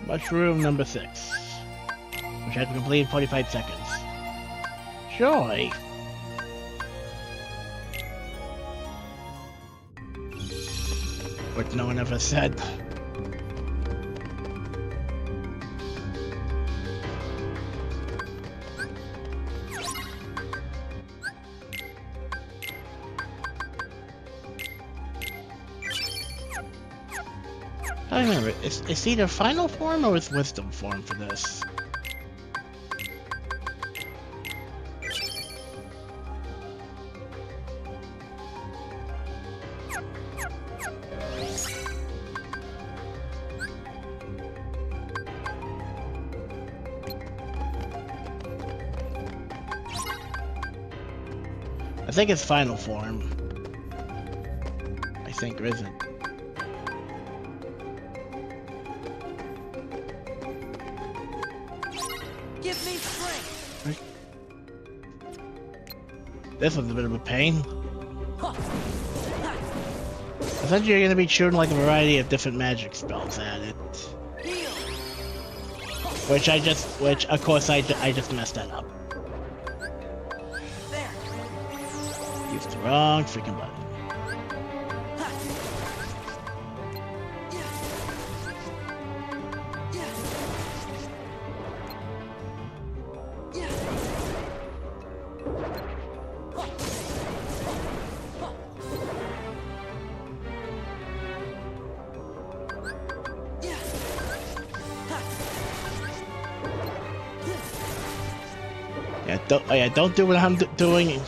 Mushroom number 6. which has been completed in 45 seconds. Joy. Which no one ever said. I remember, it's either final form or it's wisdom form for this. I think it's final form. I think, or is it? Give me strength. This one's a bit of a pain. Essentially, you're gonna be shooting like a variety of different magic spells at it. Heal. Which of course I just messed that up. There. Used the wrong freaking button. Don't do what I'm doing.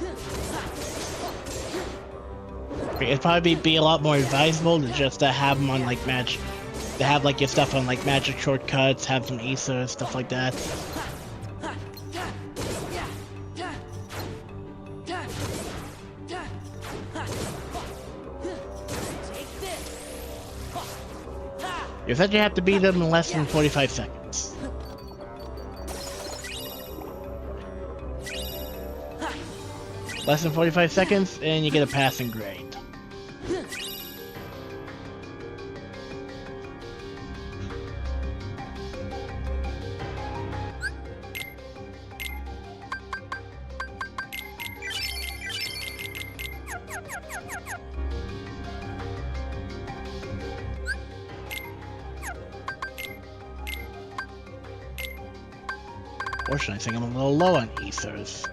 It'd probably be a lot more advisable to just have them on like to have like your stuff on like magic shortcuts, have some Aether, stuff like that. You said you have to beat them in less than 45 seconds. Less than 45 seconds, and you get a passing grade. Fortunately, I think I'm a little low on Aethers.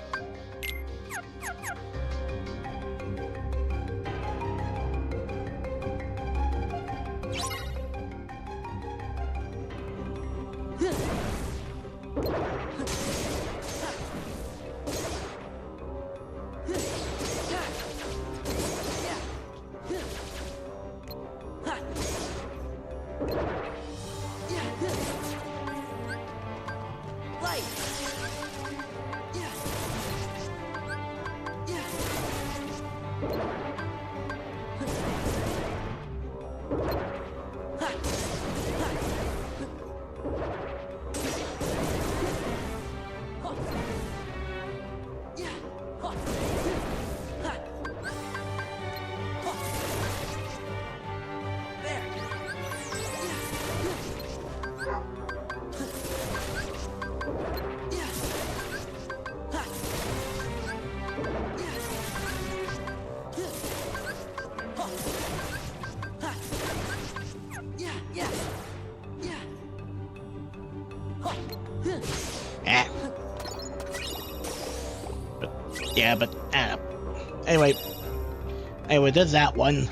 Anyway, there's that one.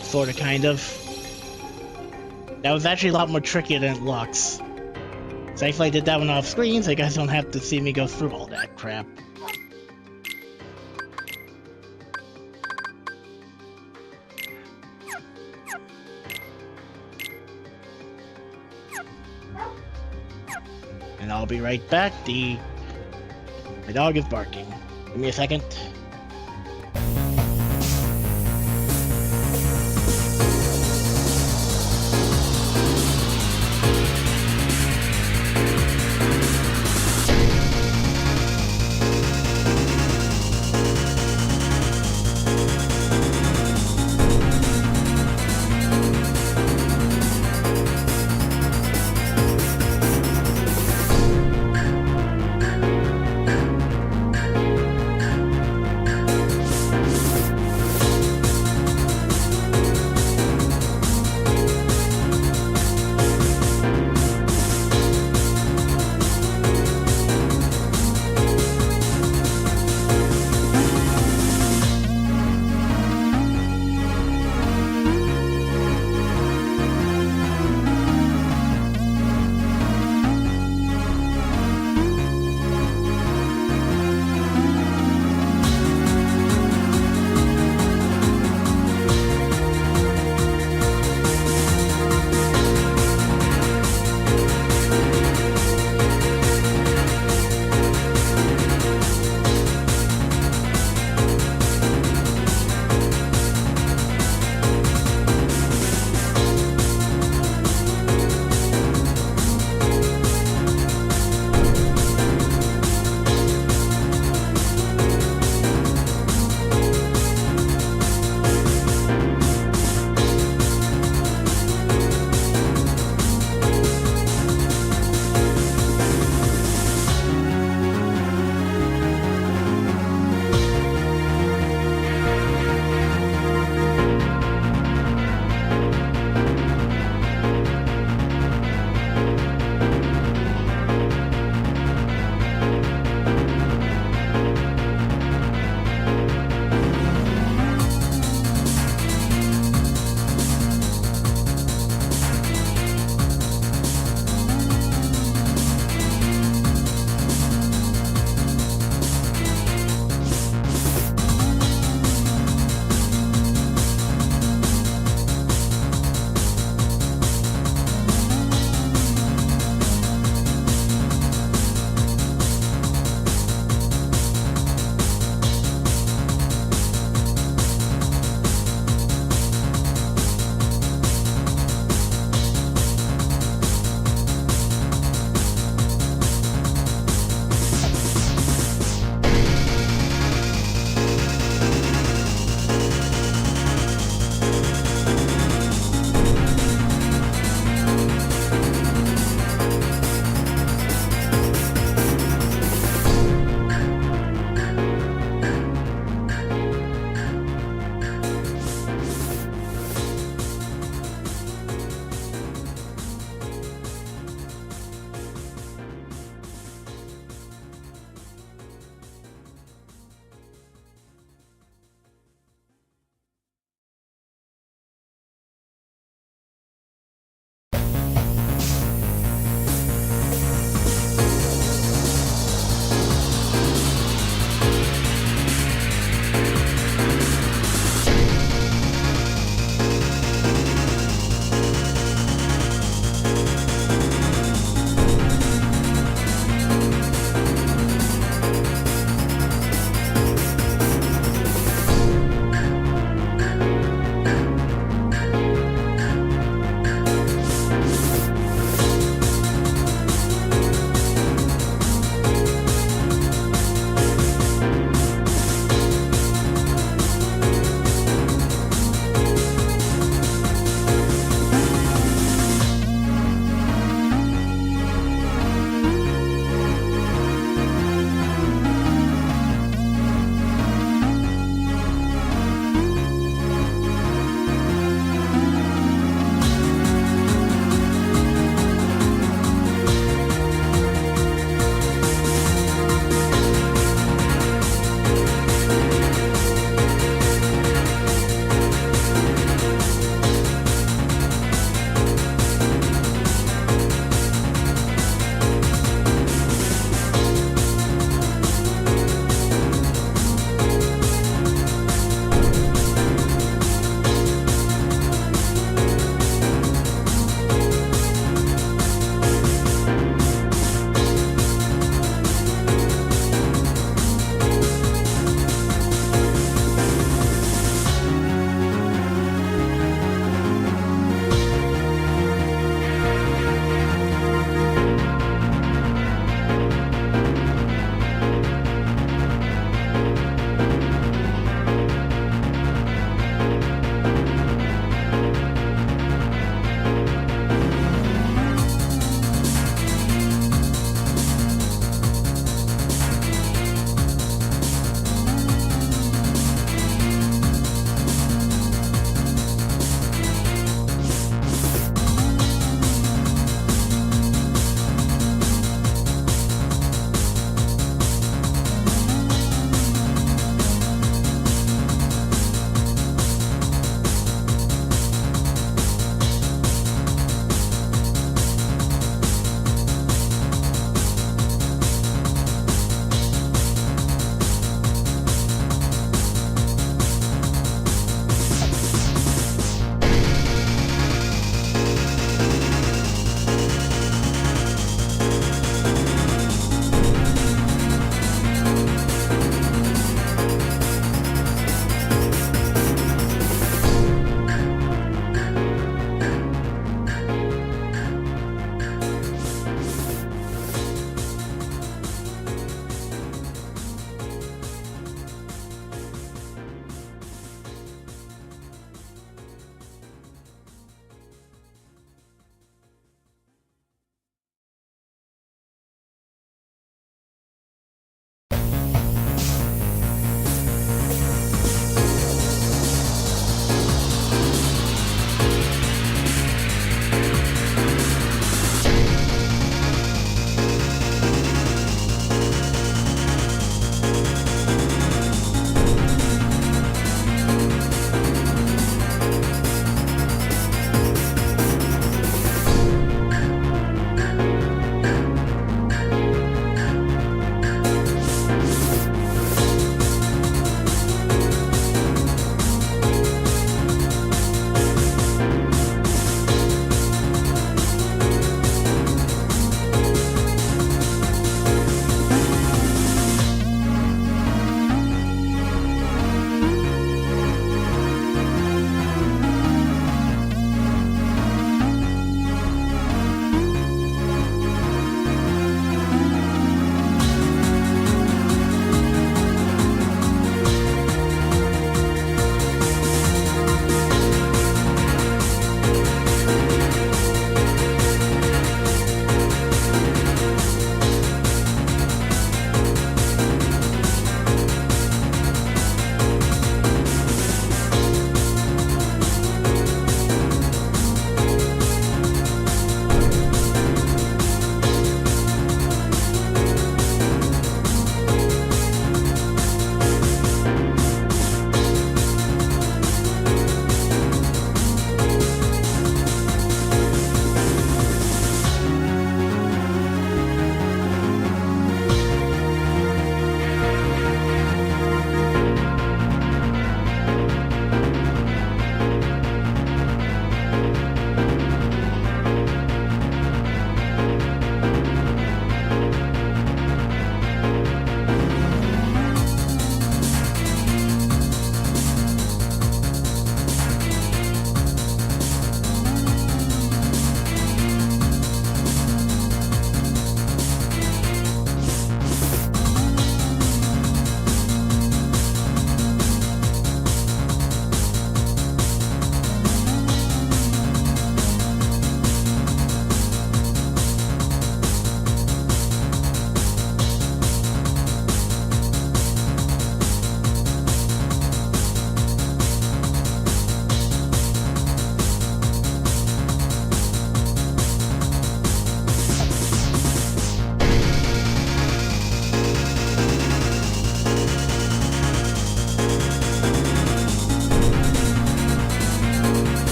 Sorta, kind of. That was actually a lot more trickier than it looks. Thankfully I did that one off screen, so you guys don't have to see me go through all that crap. And I'll be right back. My dog is barking. Give me a second.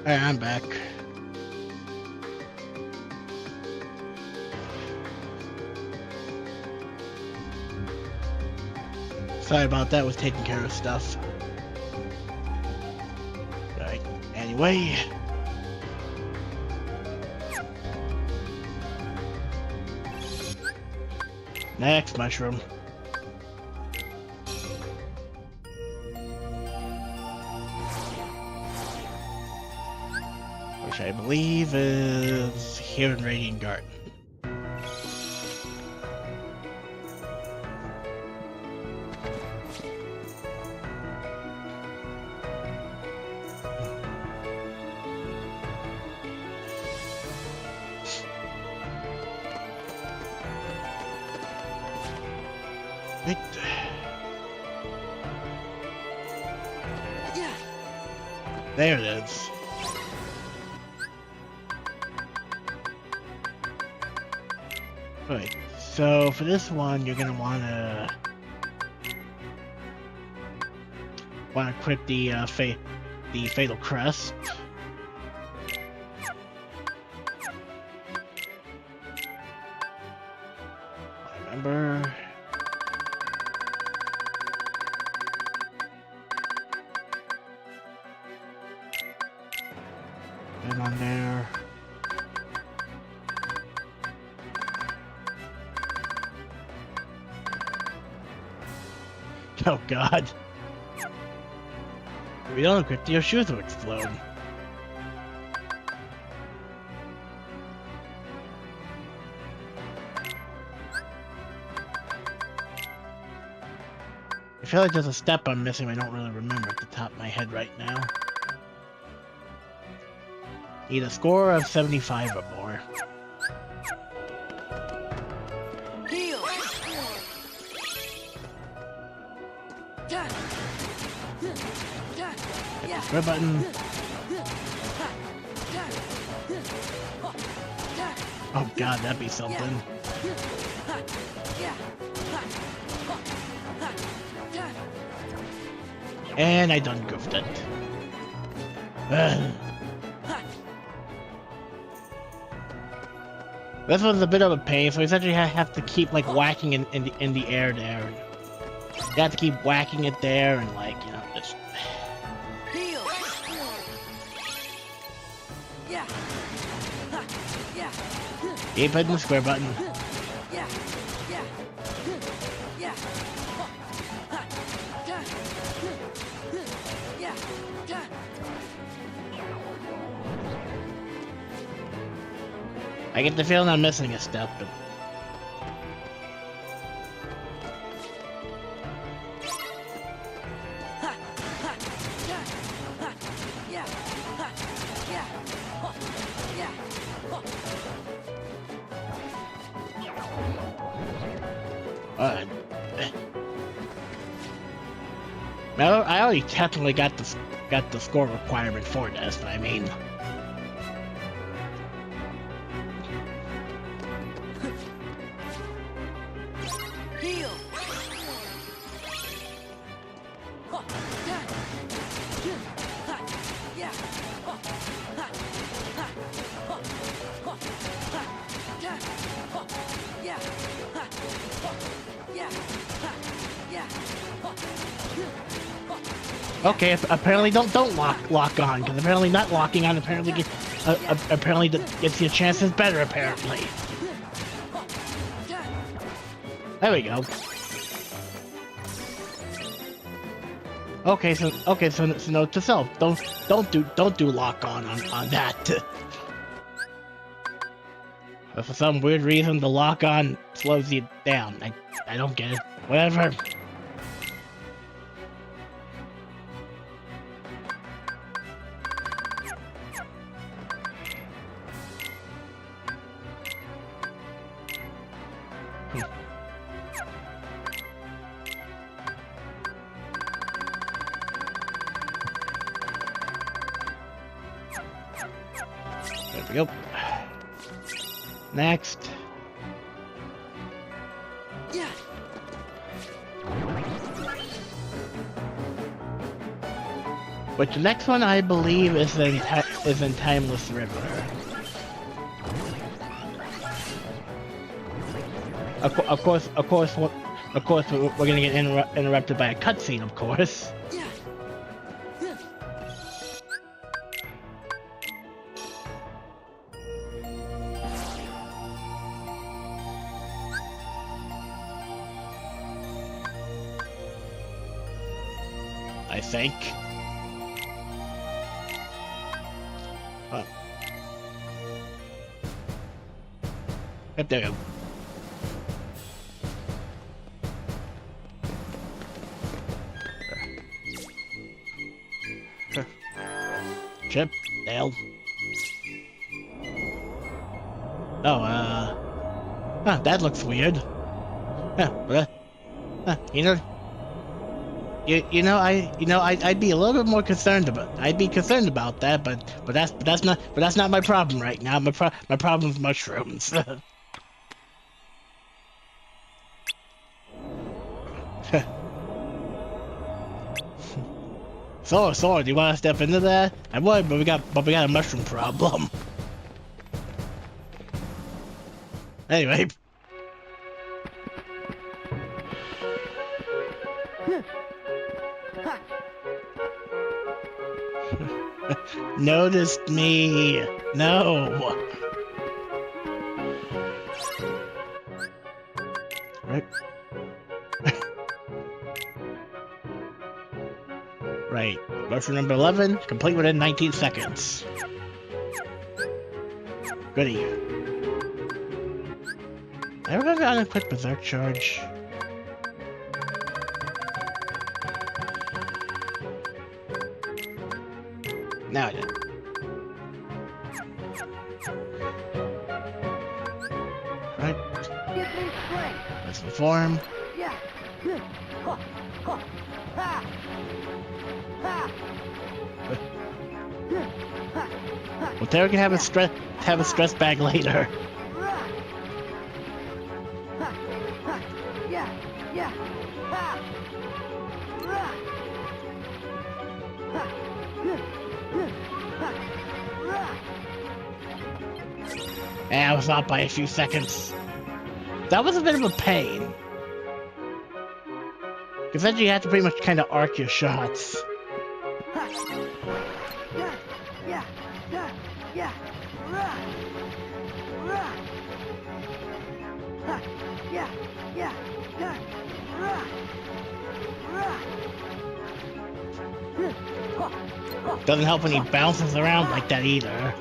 Alright, I'm back. Sorry about that, was taking care of stuff. Right, anyway. Next mushroom. Which I believe is here in Radiant Garden. Right. Yeah. There it is. Right. So for this one, you're gonna wanna equip the Fatal Crest. Remember. And on there. Oh god. If we don't equip, your shoes will explode. I feel like there's a step I'm missing I don't really remember at the top of my head right now. Need a score of 75 or more. Heal. Hit the square button. Oh god, that'd be something. And I done goofed it. Ugh. This was a bit of a pain, so essentially I have to keep like whacking in the air there. You have to keep whacking it there and like, you know, just... Heal. Yeah. Yeah. Keep hitting the square button. Yeah. Yeah. Yeah. Yeah. I get the feeling I'm missing a step, but... I already technically got the score requirement for this, but I mean... Heal. Okay, apparently don't lock on, because apparently not locking on apparently gets your chances better apparently. There we go. Okay, so note to self, don't do lock on that. But for some weird reason the lock on slows you down. I don't get it. Whatever. There we go. Next. Yeah. Which the next one I believe is the is in Timeless River. Of course, we're gonna get interrupted by a cutscene, of course. I think. Yep, there we go. Chip, Dale. Oh, that looks weird. I'd be a little bit more concerned about. I'd be concerned about that, but that's not my problem right now. My problem's mushrooms. So, do you want to step into that? I would, but we got a mushroom problem. Anyway. Noticed me. No. Right. Right. Mushroom number 11, complete within 19 seconds. Goody. Ever gonna get on a quick berserk charge? Now I did. Right. That's the form. Well, Terra can have a stress bag later. I was off by a few seconds. That was a bit of a pain. Because then you have to pretty much kind of arc your shots. Doesn't help when he bounces around like that either.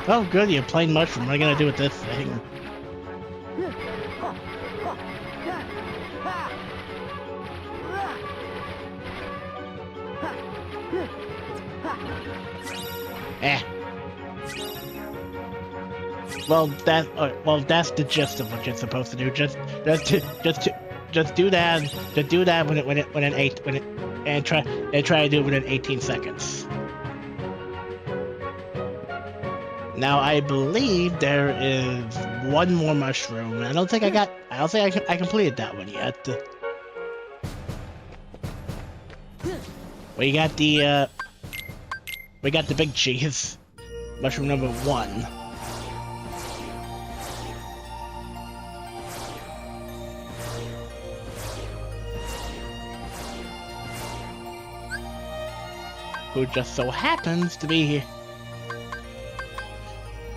Oh good, you're playing mushroom. What are you gonna do with this thing? Well, that's the gist of what you're supposed to do. Just do that. Just do that and try to do it within 18 seconds. Now I believe there is one more mushroom. I don't think I completed that one yet. We got the big cheese. Mushroom number 1. Who just so happens to be here.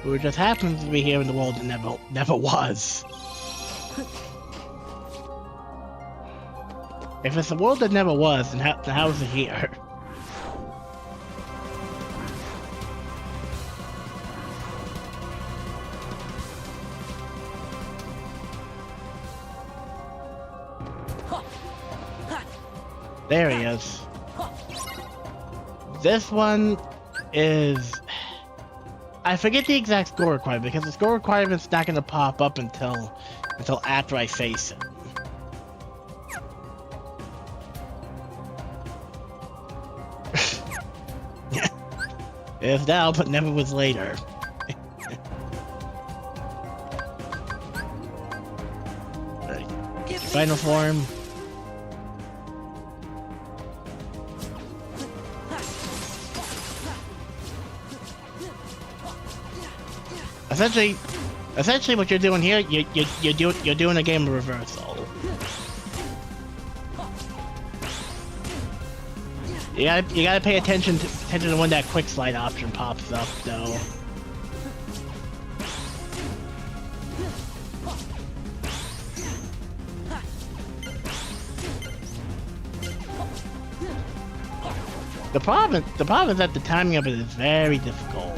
Who just happens to be here in the world that never was. If it's a world that never was, then how is it here? There he is. This one is... I forget the exact score requirement because the score requirement's not gonna pop up until after I face it. If now, but never was later. Final form. Essentially, what you're doing here, you're doing a game of reversal. You gotta pay attention to when that quick slide option pops up, though. The problem is that the timing of it is very difficult.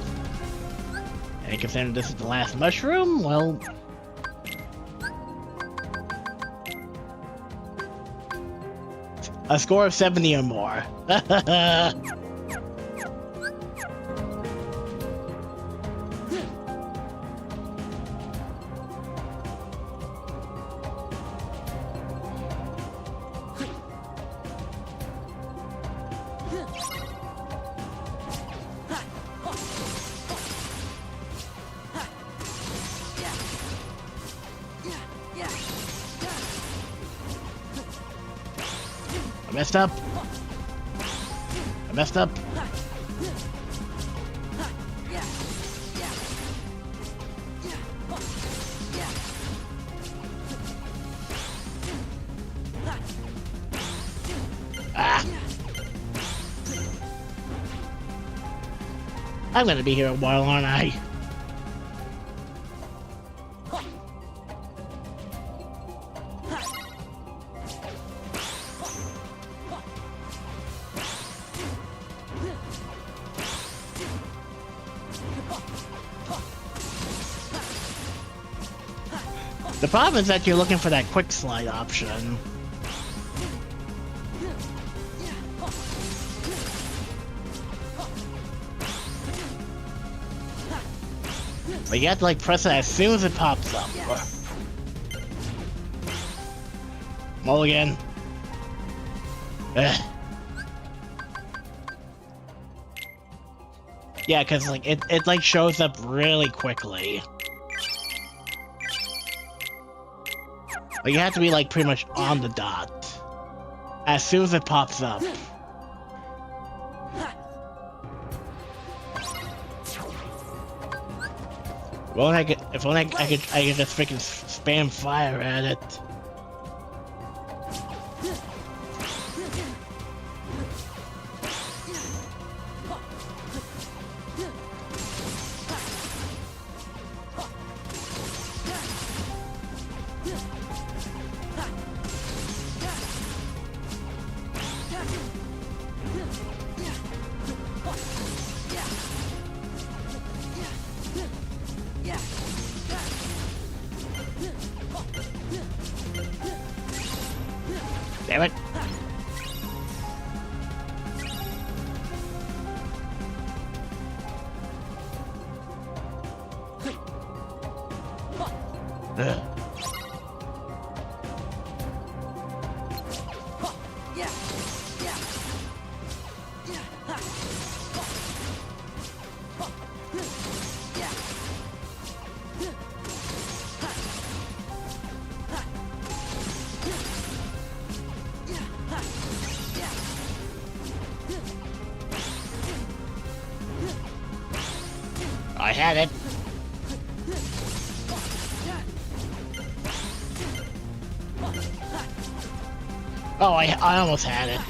And considering this is the last mushroom, well... a score of 70 or more. I messed up. Ah. I'm gonna be here a while, aren't I? The problem is that you're looking for that quick slide option. But you have to like press it as soon as it pops up. Mulligan. Ugh. Yeah, cause like it like shows up really quickly. But you have to be like pretty much on the dot as soon as it pops up. Well, if only I could just freaking spam fire at it. Damn it. Ugh. I had it. Oh, I almost had it.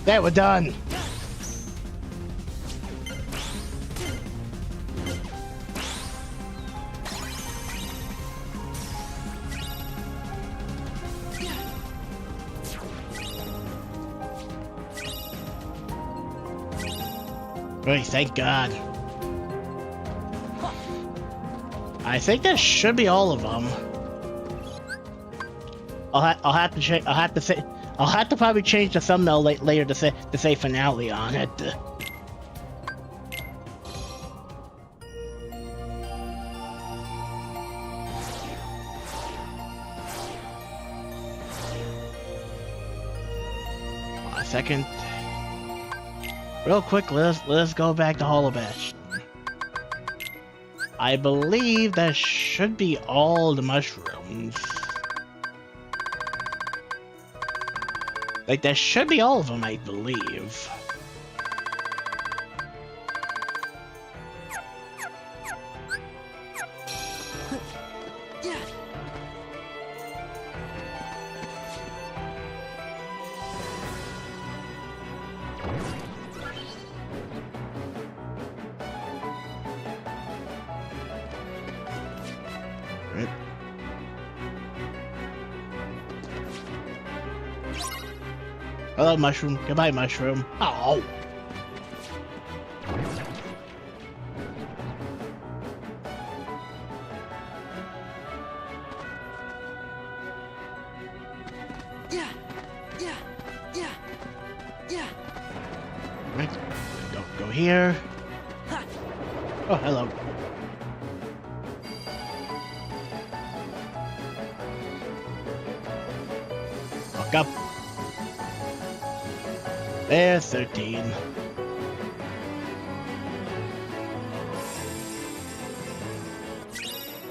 There, we're done. Wait, thank God. I think that should be all of them. I'll have to check. I'll have to probably change the thumbnail later to say finale on it. A second. Real quick, let's go back to Hollow Bastion. I believe that should be all the mushrooms. Like, that should be all of them, I believe. Right. Hello, mushroom. Goodbye, mushroom. Oh. Right. Go here. Oh, hello. Walk up. There's 13.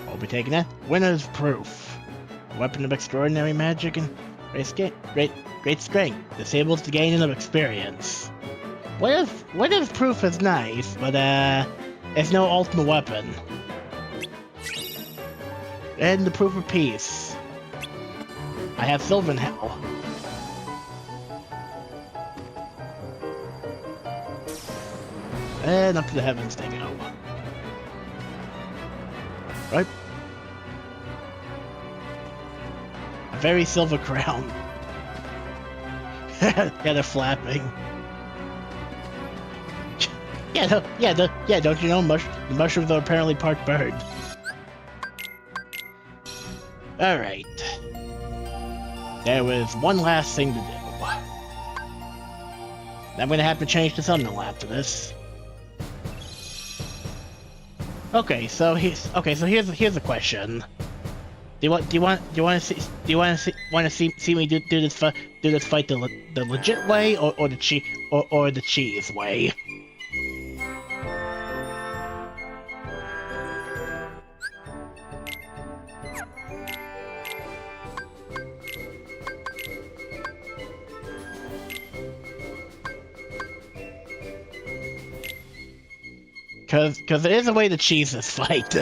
I'll be taking that. Winner's Proof. A weapon of extraordinary magic and great strength. Disables the gaining of experience. What if Proof is nice, but it's no ultimate weapon. And the Proof of Peace. I have Sylvanhell. And up to the heavens they go. Right? A very silver crown. Yeah, they're flapping. Don't you know the mushrooms are apparently part bird. Alright. There was one last thing to do. I'm gonna have to change the thumbnail after this. Okay, so here's a question. Do you want to see me do this fight the legit way or the cheese way? Cause there is a way to cheese this fight.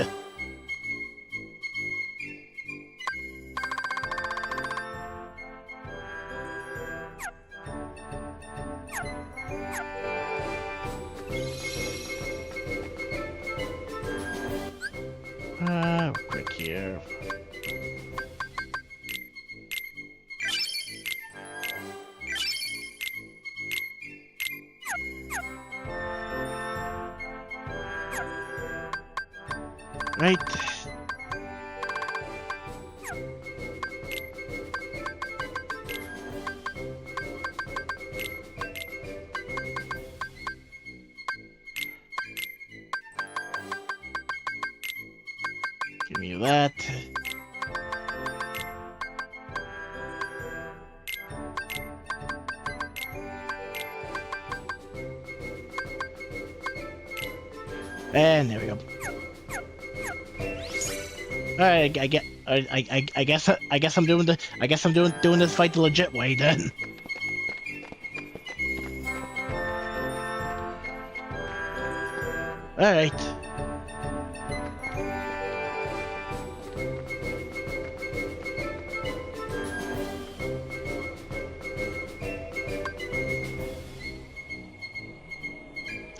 Quick here. Right. Give me that. And there we go. Alright, I guess I'm doing this fight the legit way then. Alright.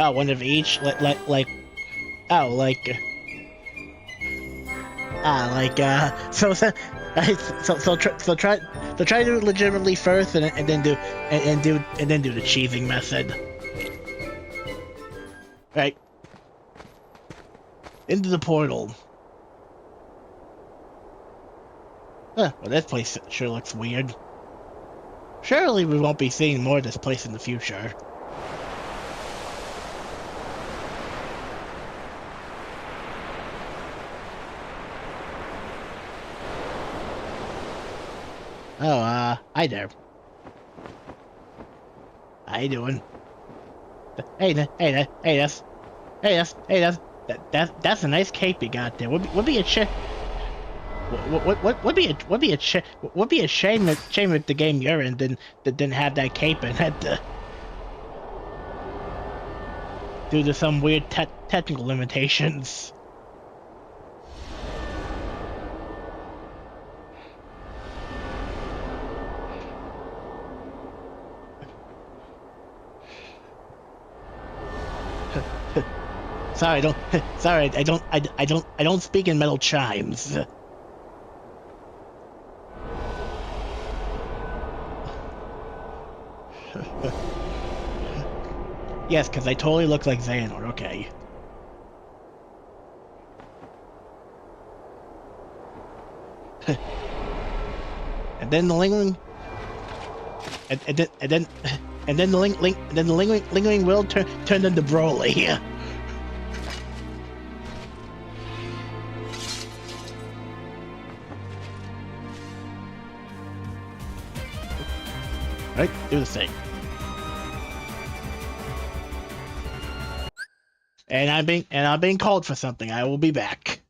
Oh, one of each? Oh, so try to do it legitimately first, and then do the cheesing method. Right. Into the portal. Well, this place sure looks weird. Surely we won't be seeing more of this place in the future. Oh, hi there. How you doing? That's a nice cape you got there. Would be a shame if the game you're in didn't have that cape and had to due to some weird technical limitations. Sorry, I don't speak in metal chimes. Yes, because I totally look like Xehanort, okay. And then the lingering... And then the lingering will turned into Broly. Right, do the same. And I'm being called for something. I will be back.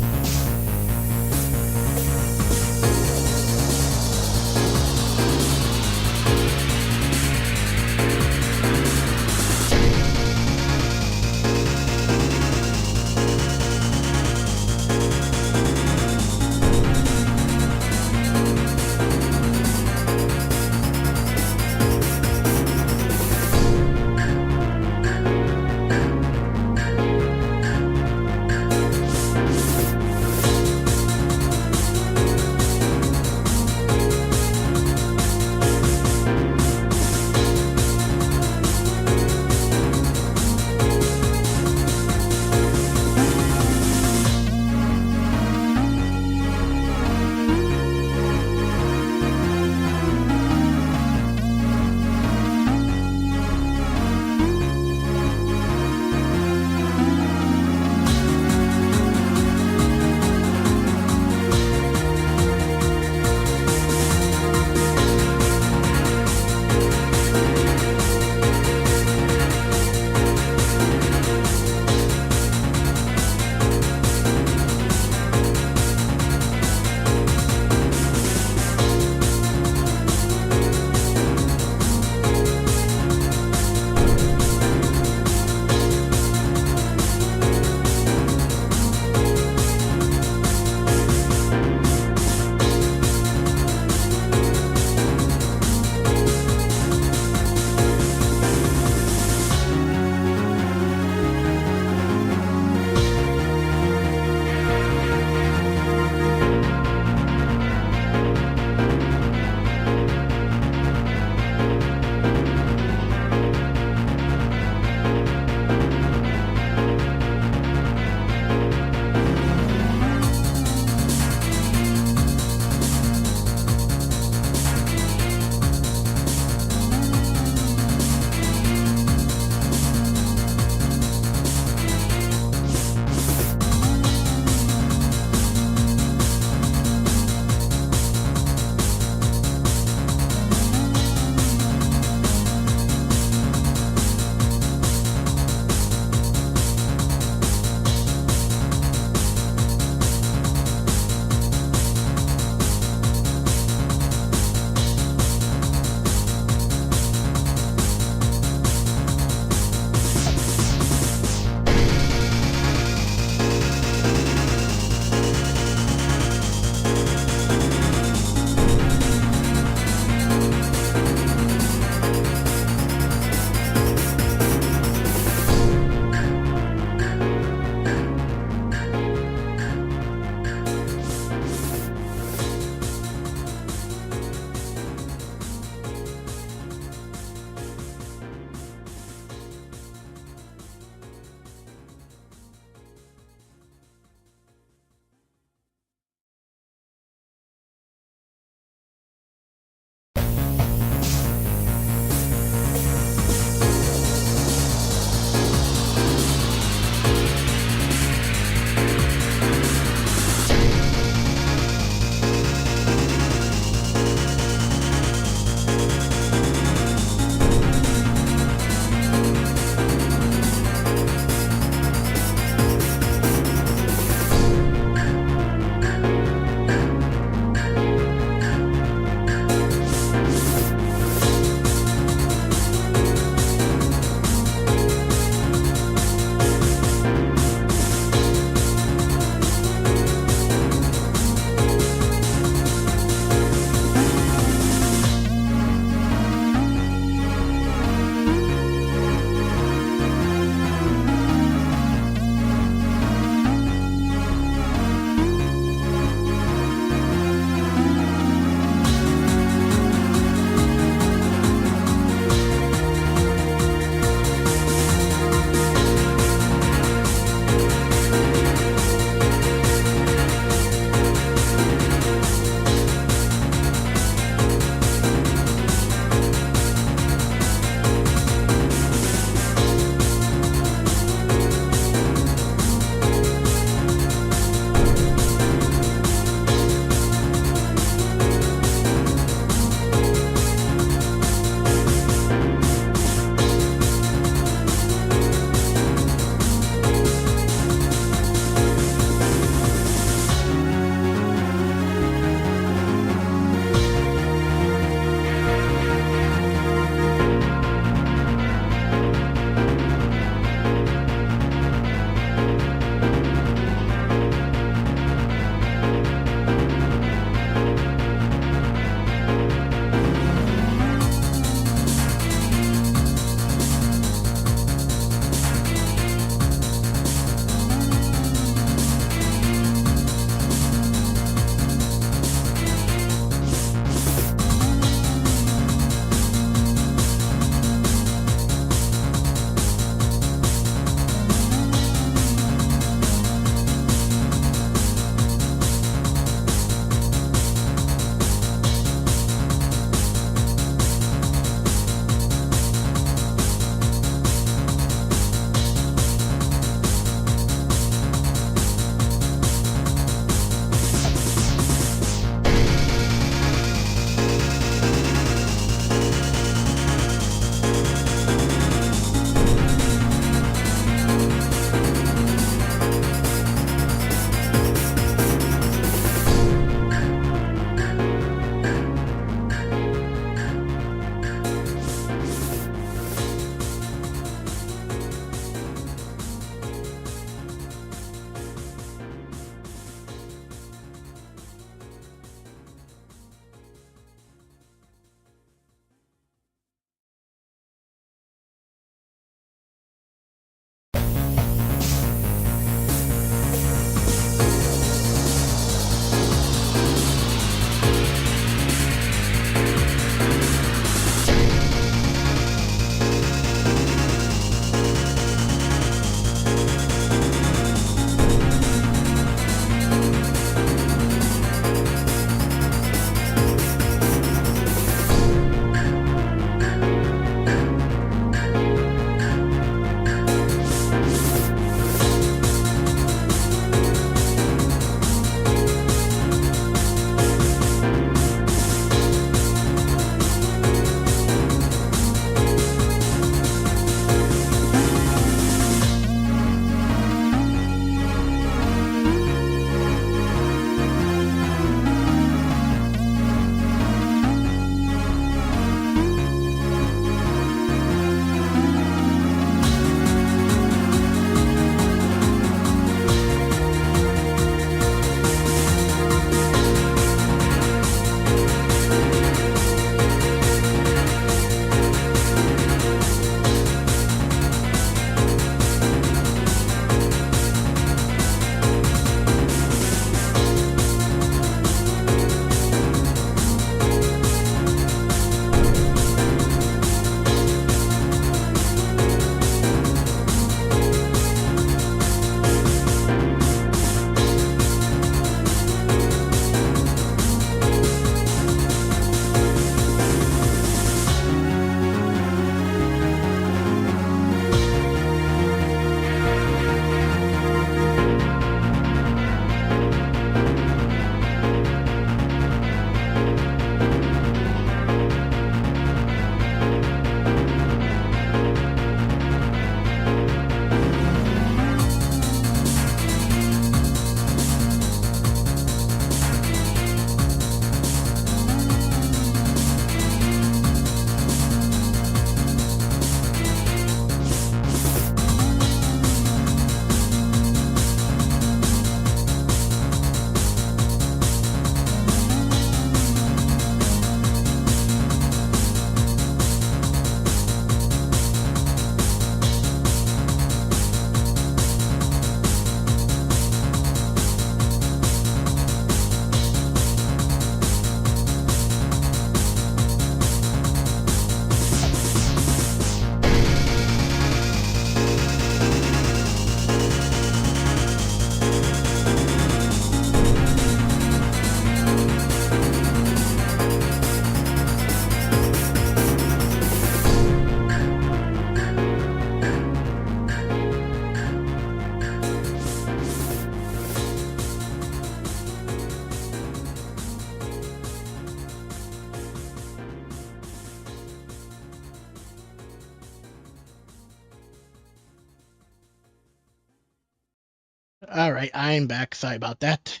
Alright, I'm back. Sorry about that.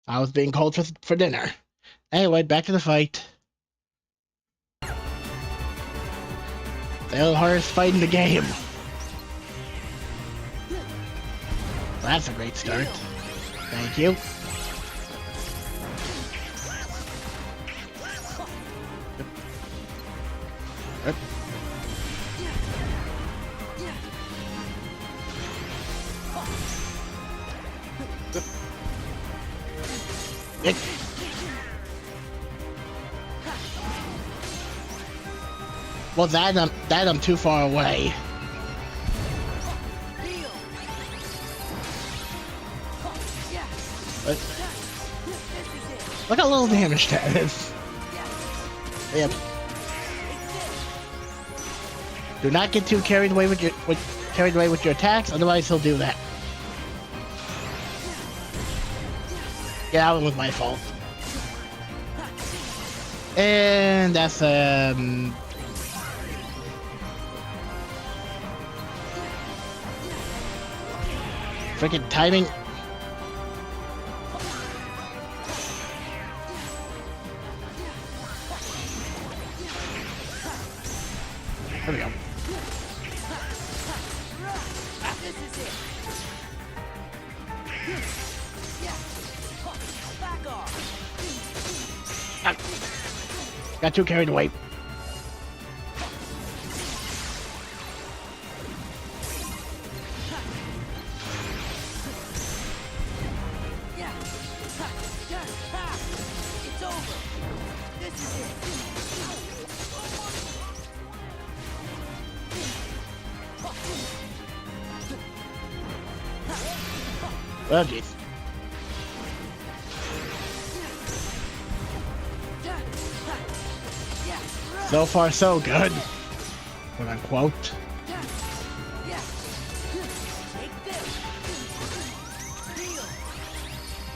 I was being called for dinner. Anyway, back to the fight. The hardest fight in the game. That's a great start. Thank you. Yep. Yep. Well, that I'm too far away. Look how little damage that is. Yep. Do not get too carried away with your attacks, otherwise he'll do that. Yeah, that was my fault. And that's freaking timing. There we go. Ah. Got too carried away. It's over. This is it. Oh, jeez. So far, so good. Quote unquote.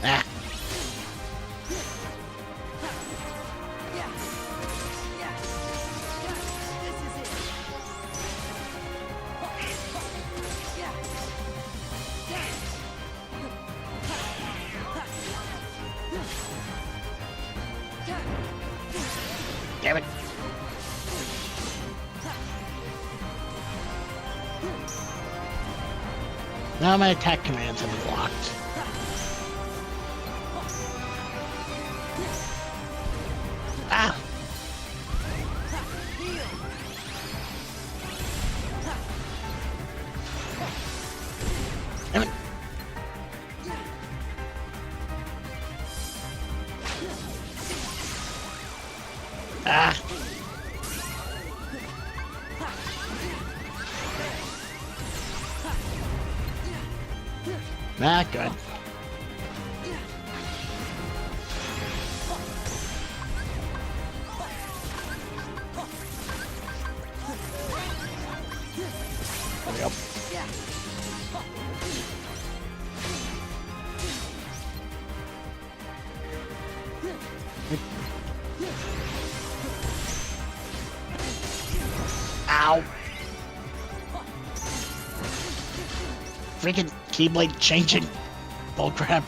Ah. Damn it. Now my attack commands have been locked. Ah! Damn it. Ah! Not good. There we go. Ow! Freaking Keyblade changing. Bullcrap.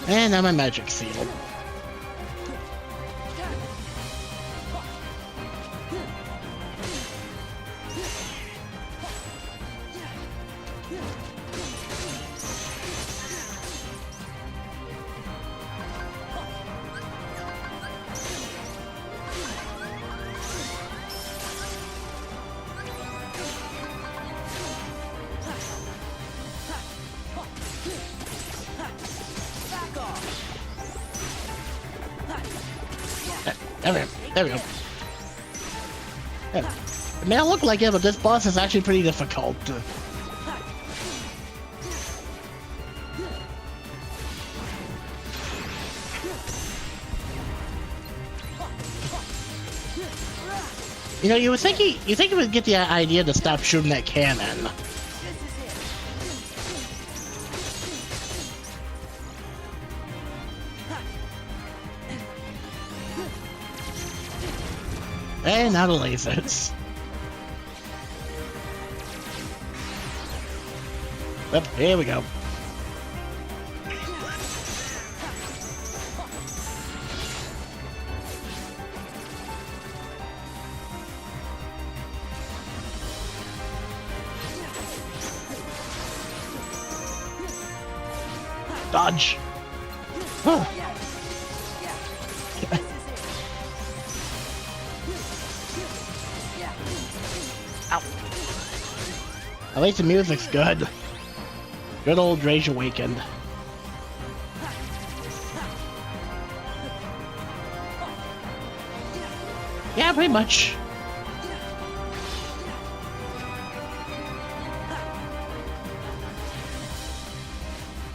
And now my magic seal. There we go. Yeah. It may not look like it, but this boss is actually pretty difficult. You know, you think he would get the idea to stop shooting that cannon. And now the lasers. Yep, here we go. Dodge. Oh. Ow. At least the music's good. Good old Rage Awakened. Yeah, pretty much.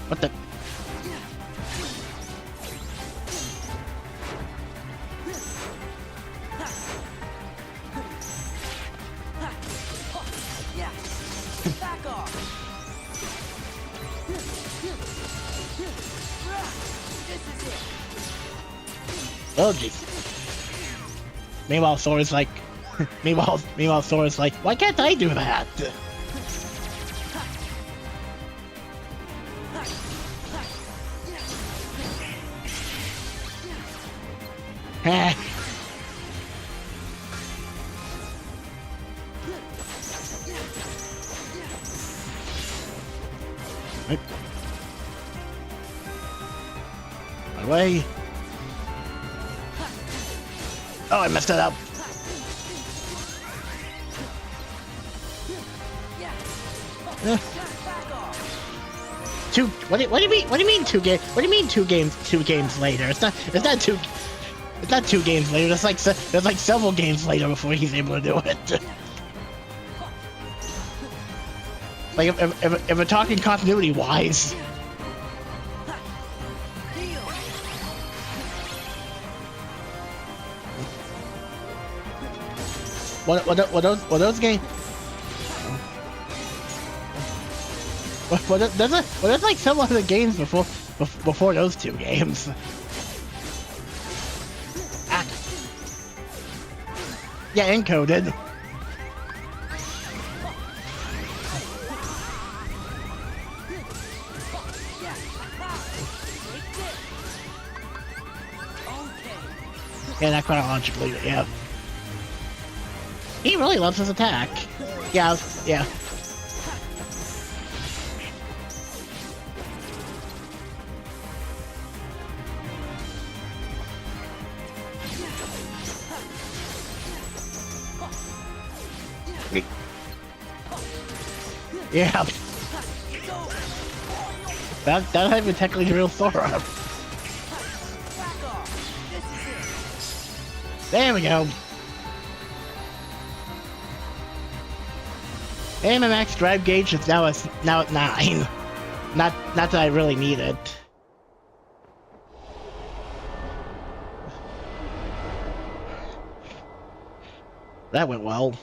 What the? Back off. This is it. Oh jeez. Meanwhile, Sora's like, meanwhile, Sora's like, why can't I do that? Heh. Right. My way. Oh, I messed it up. Eh. Two. What do you mean? What do you mean 2 games? What do you mean 2 games? 2 games later? It's not 2. It's not 2 games later. There's like several games later before he's able to do it. Like if we're talking continuity wise. What those games? There's like several other games before those 2 games. Ah. Yeah, encoded. Yeah, not chronologically, yeah. He really loves his attack. Yeah, yeah. Yeah. That's not even technically the real Sora. There we go. And my max drive gauge is now at 9. Not that I really need it. That went well.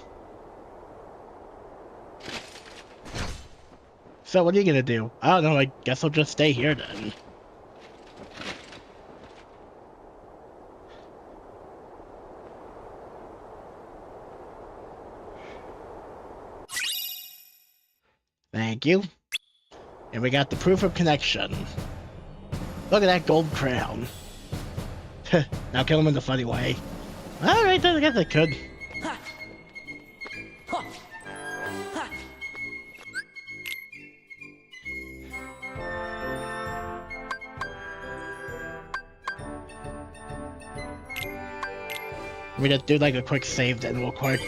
So what are you gonna do? I don't know, I guess I'll just stay here then. Thank you. And we got the proof of connection. Look at that gold crown. Now kill him in the funny way. Alright then, I guess I could. We just do like a quick save then real quick.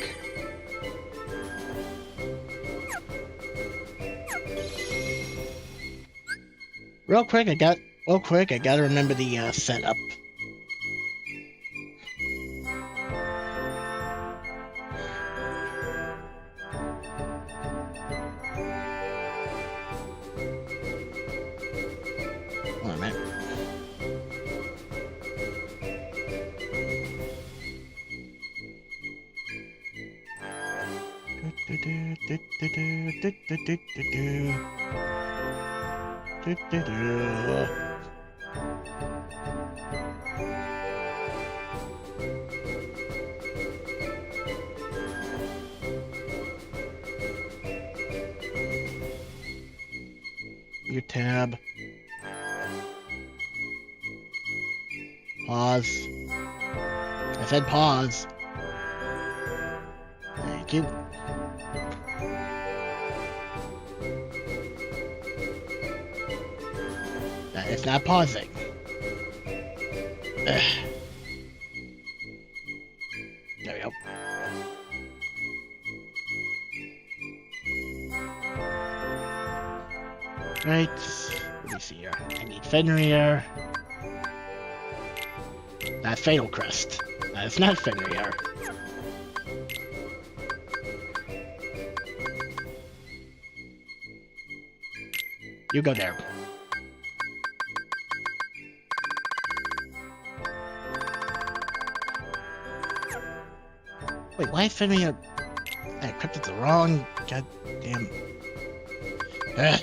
Real quick, I gotta remember the setup. Hold on a minute. grab. Pause. I said pause. Thank you. That is not pausing. Ugh. There we go. Right. Let me see here. I need Fenrir. Not Fatal Crest. That is not Fenrir. You go there. Wait, why is Fenrir? I equipped it the wrong. God damn. Ugh.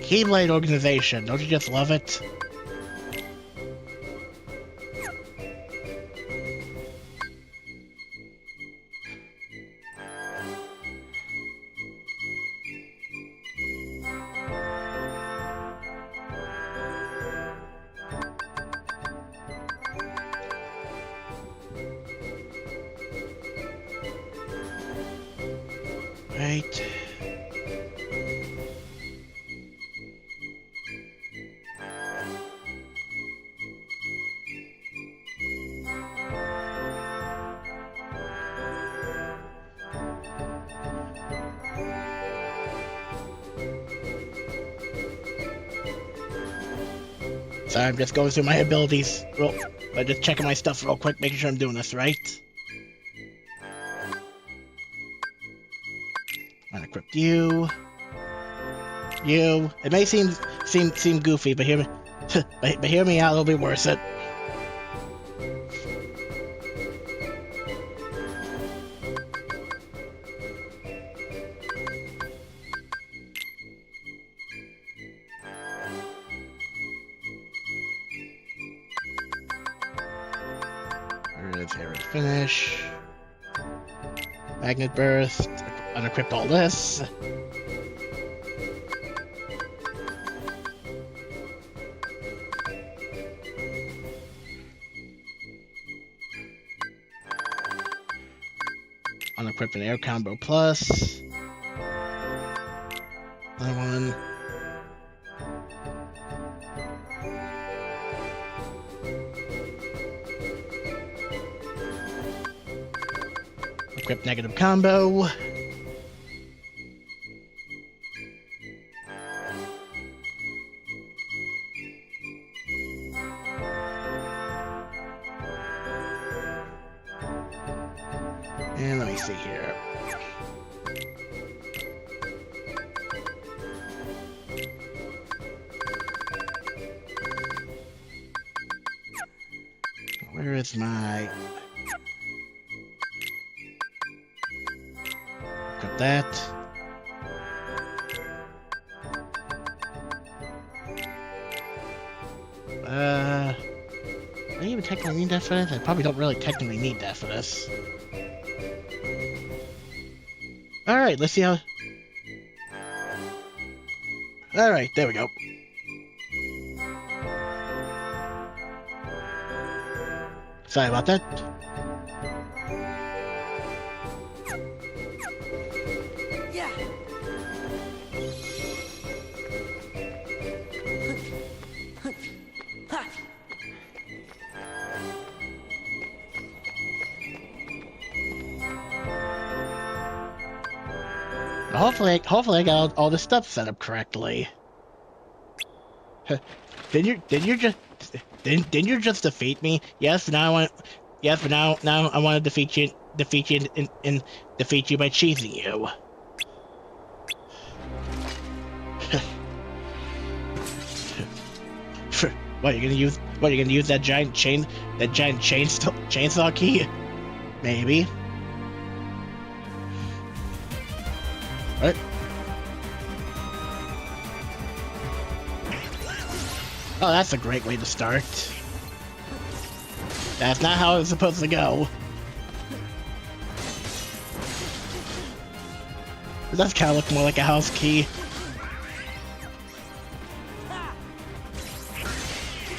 Keyblade organization, don't you just love it? Right. Sorry, I'm just going through my abilities. Just checking my stuff real quick, making sure I'm doing this right. Unequipped you. You. It may seem goofy, but hear me. but hear me out. It'll be worth it. Here is finish. Magnet burst. Unequipped all this. Unequipped an air combo plus. Another one. Equip negative combo. And let me see here. Where is my... Equip that. Do I even technically need that for this? I probably don't really technically need that for this. Alright, let's see how... Alright, there we go. Sorry about that. Yeah. Hopefully I got all this stuff set up correctly. Didn't you just defeat me? Yes, but now I want to defeat you and defeat you by cheesing you. What are you gonna use that giant chainsaw key? Maybe. Oh, that's a great way to start. That's not how it's supposed to go. It does kind of look more like a house key.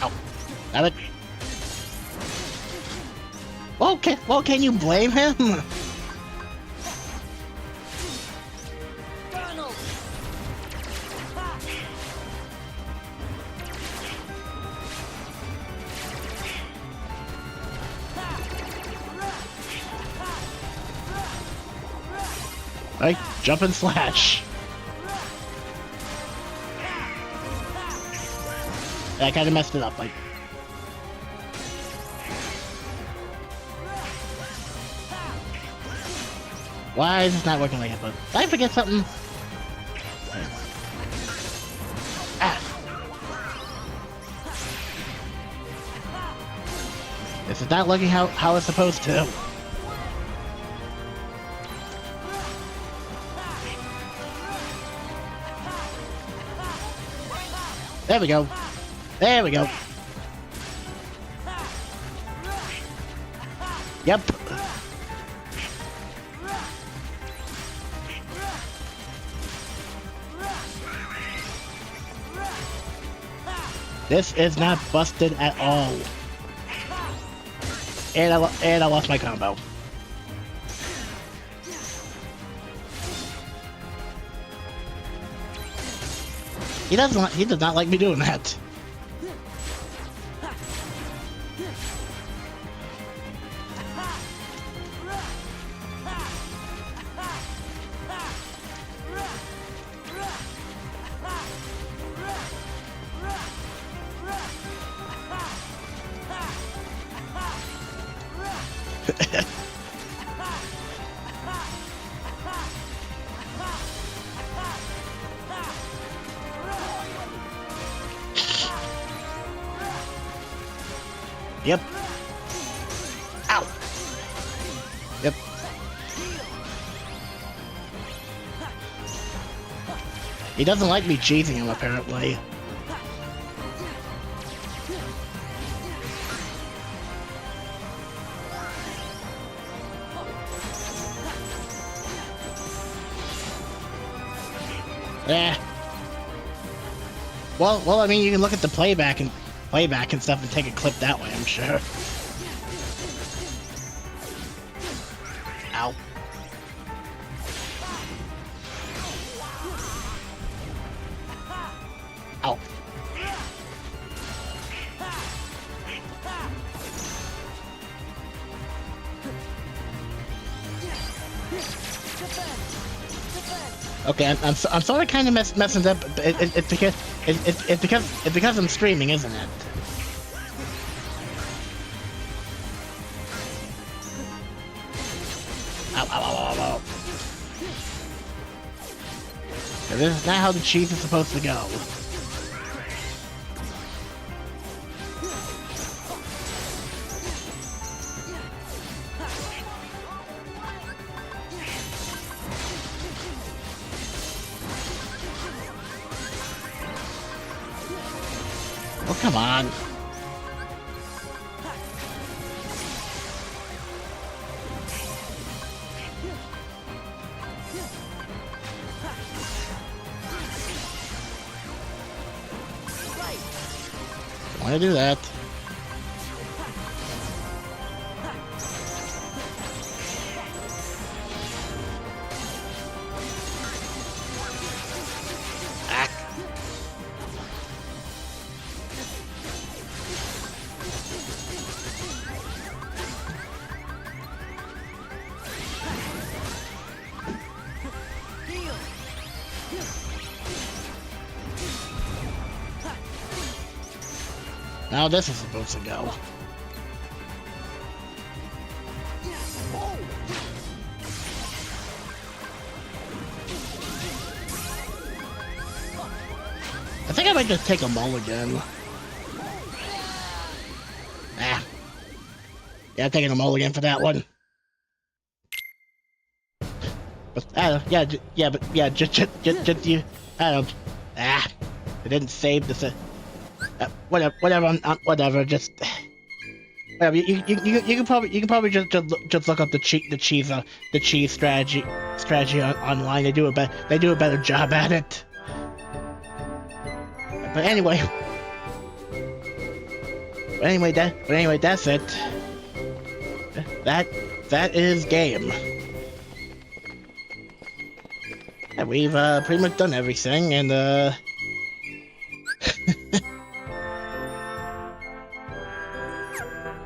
Oh, damn it. Well, can you blame him? Donald. Right, jump and slash. I kind of messed it up, like. Why is this not working like that? Did I forget something? Ah. This is not looking how it's supposed to. There we go. There we go. Yep. This is not busted at all. And I lost my combo. He does not like me doing that. Yep. Ow. Yep. He doesn't like me cheesing him, apparently. Yeah. Well, I mean, you can look at the playback and stuff and take a clip that way, I'm sure. Ow. Ow. Okay, I'm sort of kind of messing up. It's because I'm streaming, isn't it? Ow, ow, ow, ow, ow. Okay, this is not how the cheese is supposed to go. Oh, come on. Don't want to do that. Ah. Now this is supposed to go. I think I might just take a mulligan. Ah. Yeah, I'm taking a mulligan for that one. But, just you. I don't. Ah. I didn't save the. Whatever. Just whatever. You can probably just look up the cheese strategy online. They do a better job at it. But anyway, that's it. That is game. And we've pretty much done everything, and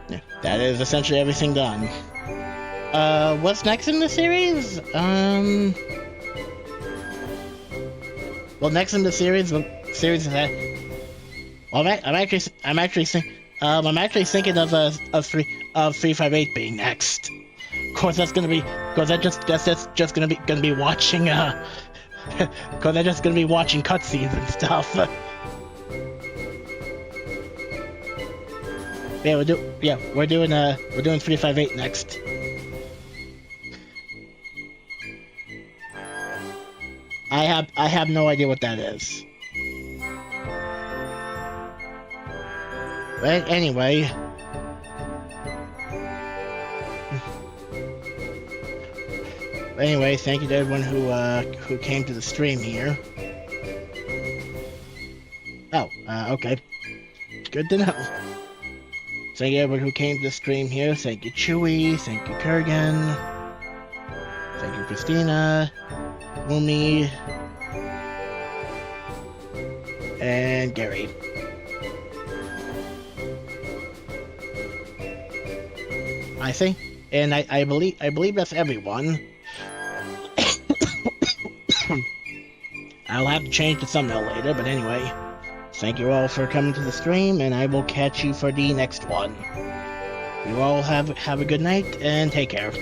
yeah, that is essentially everything done. What's next in the series? Well, next in the series is that. Well, I'm actually thinking of 358 being next. Of course, that's just gonna be watching because I'm just gonna be watching cutscenes and stuff. Yeah, we're doing 358 next. I have no idea what that is. But anyway. Anyway, thank you to everyone who came to the stream here. Oh, okay. Good to know. Thank you everyone who came to the stream here. Thank you Chewy, thank you Kurgan, thank you Christina, Wumi, and Gary. I think, and I believe that's everyone. I'll have to change the thumbnail later, but anyway, thank you all for coming to the stream, and I will catch you for the next one. You all have a good night, and take care.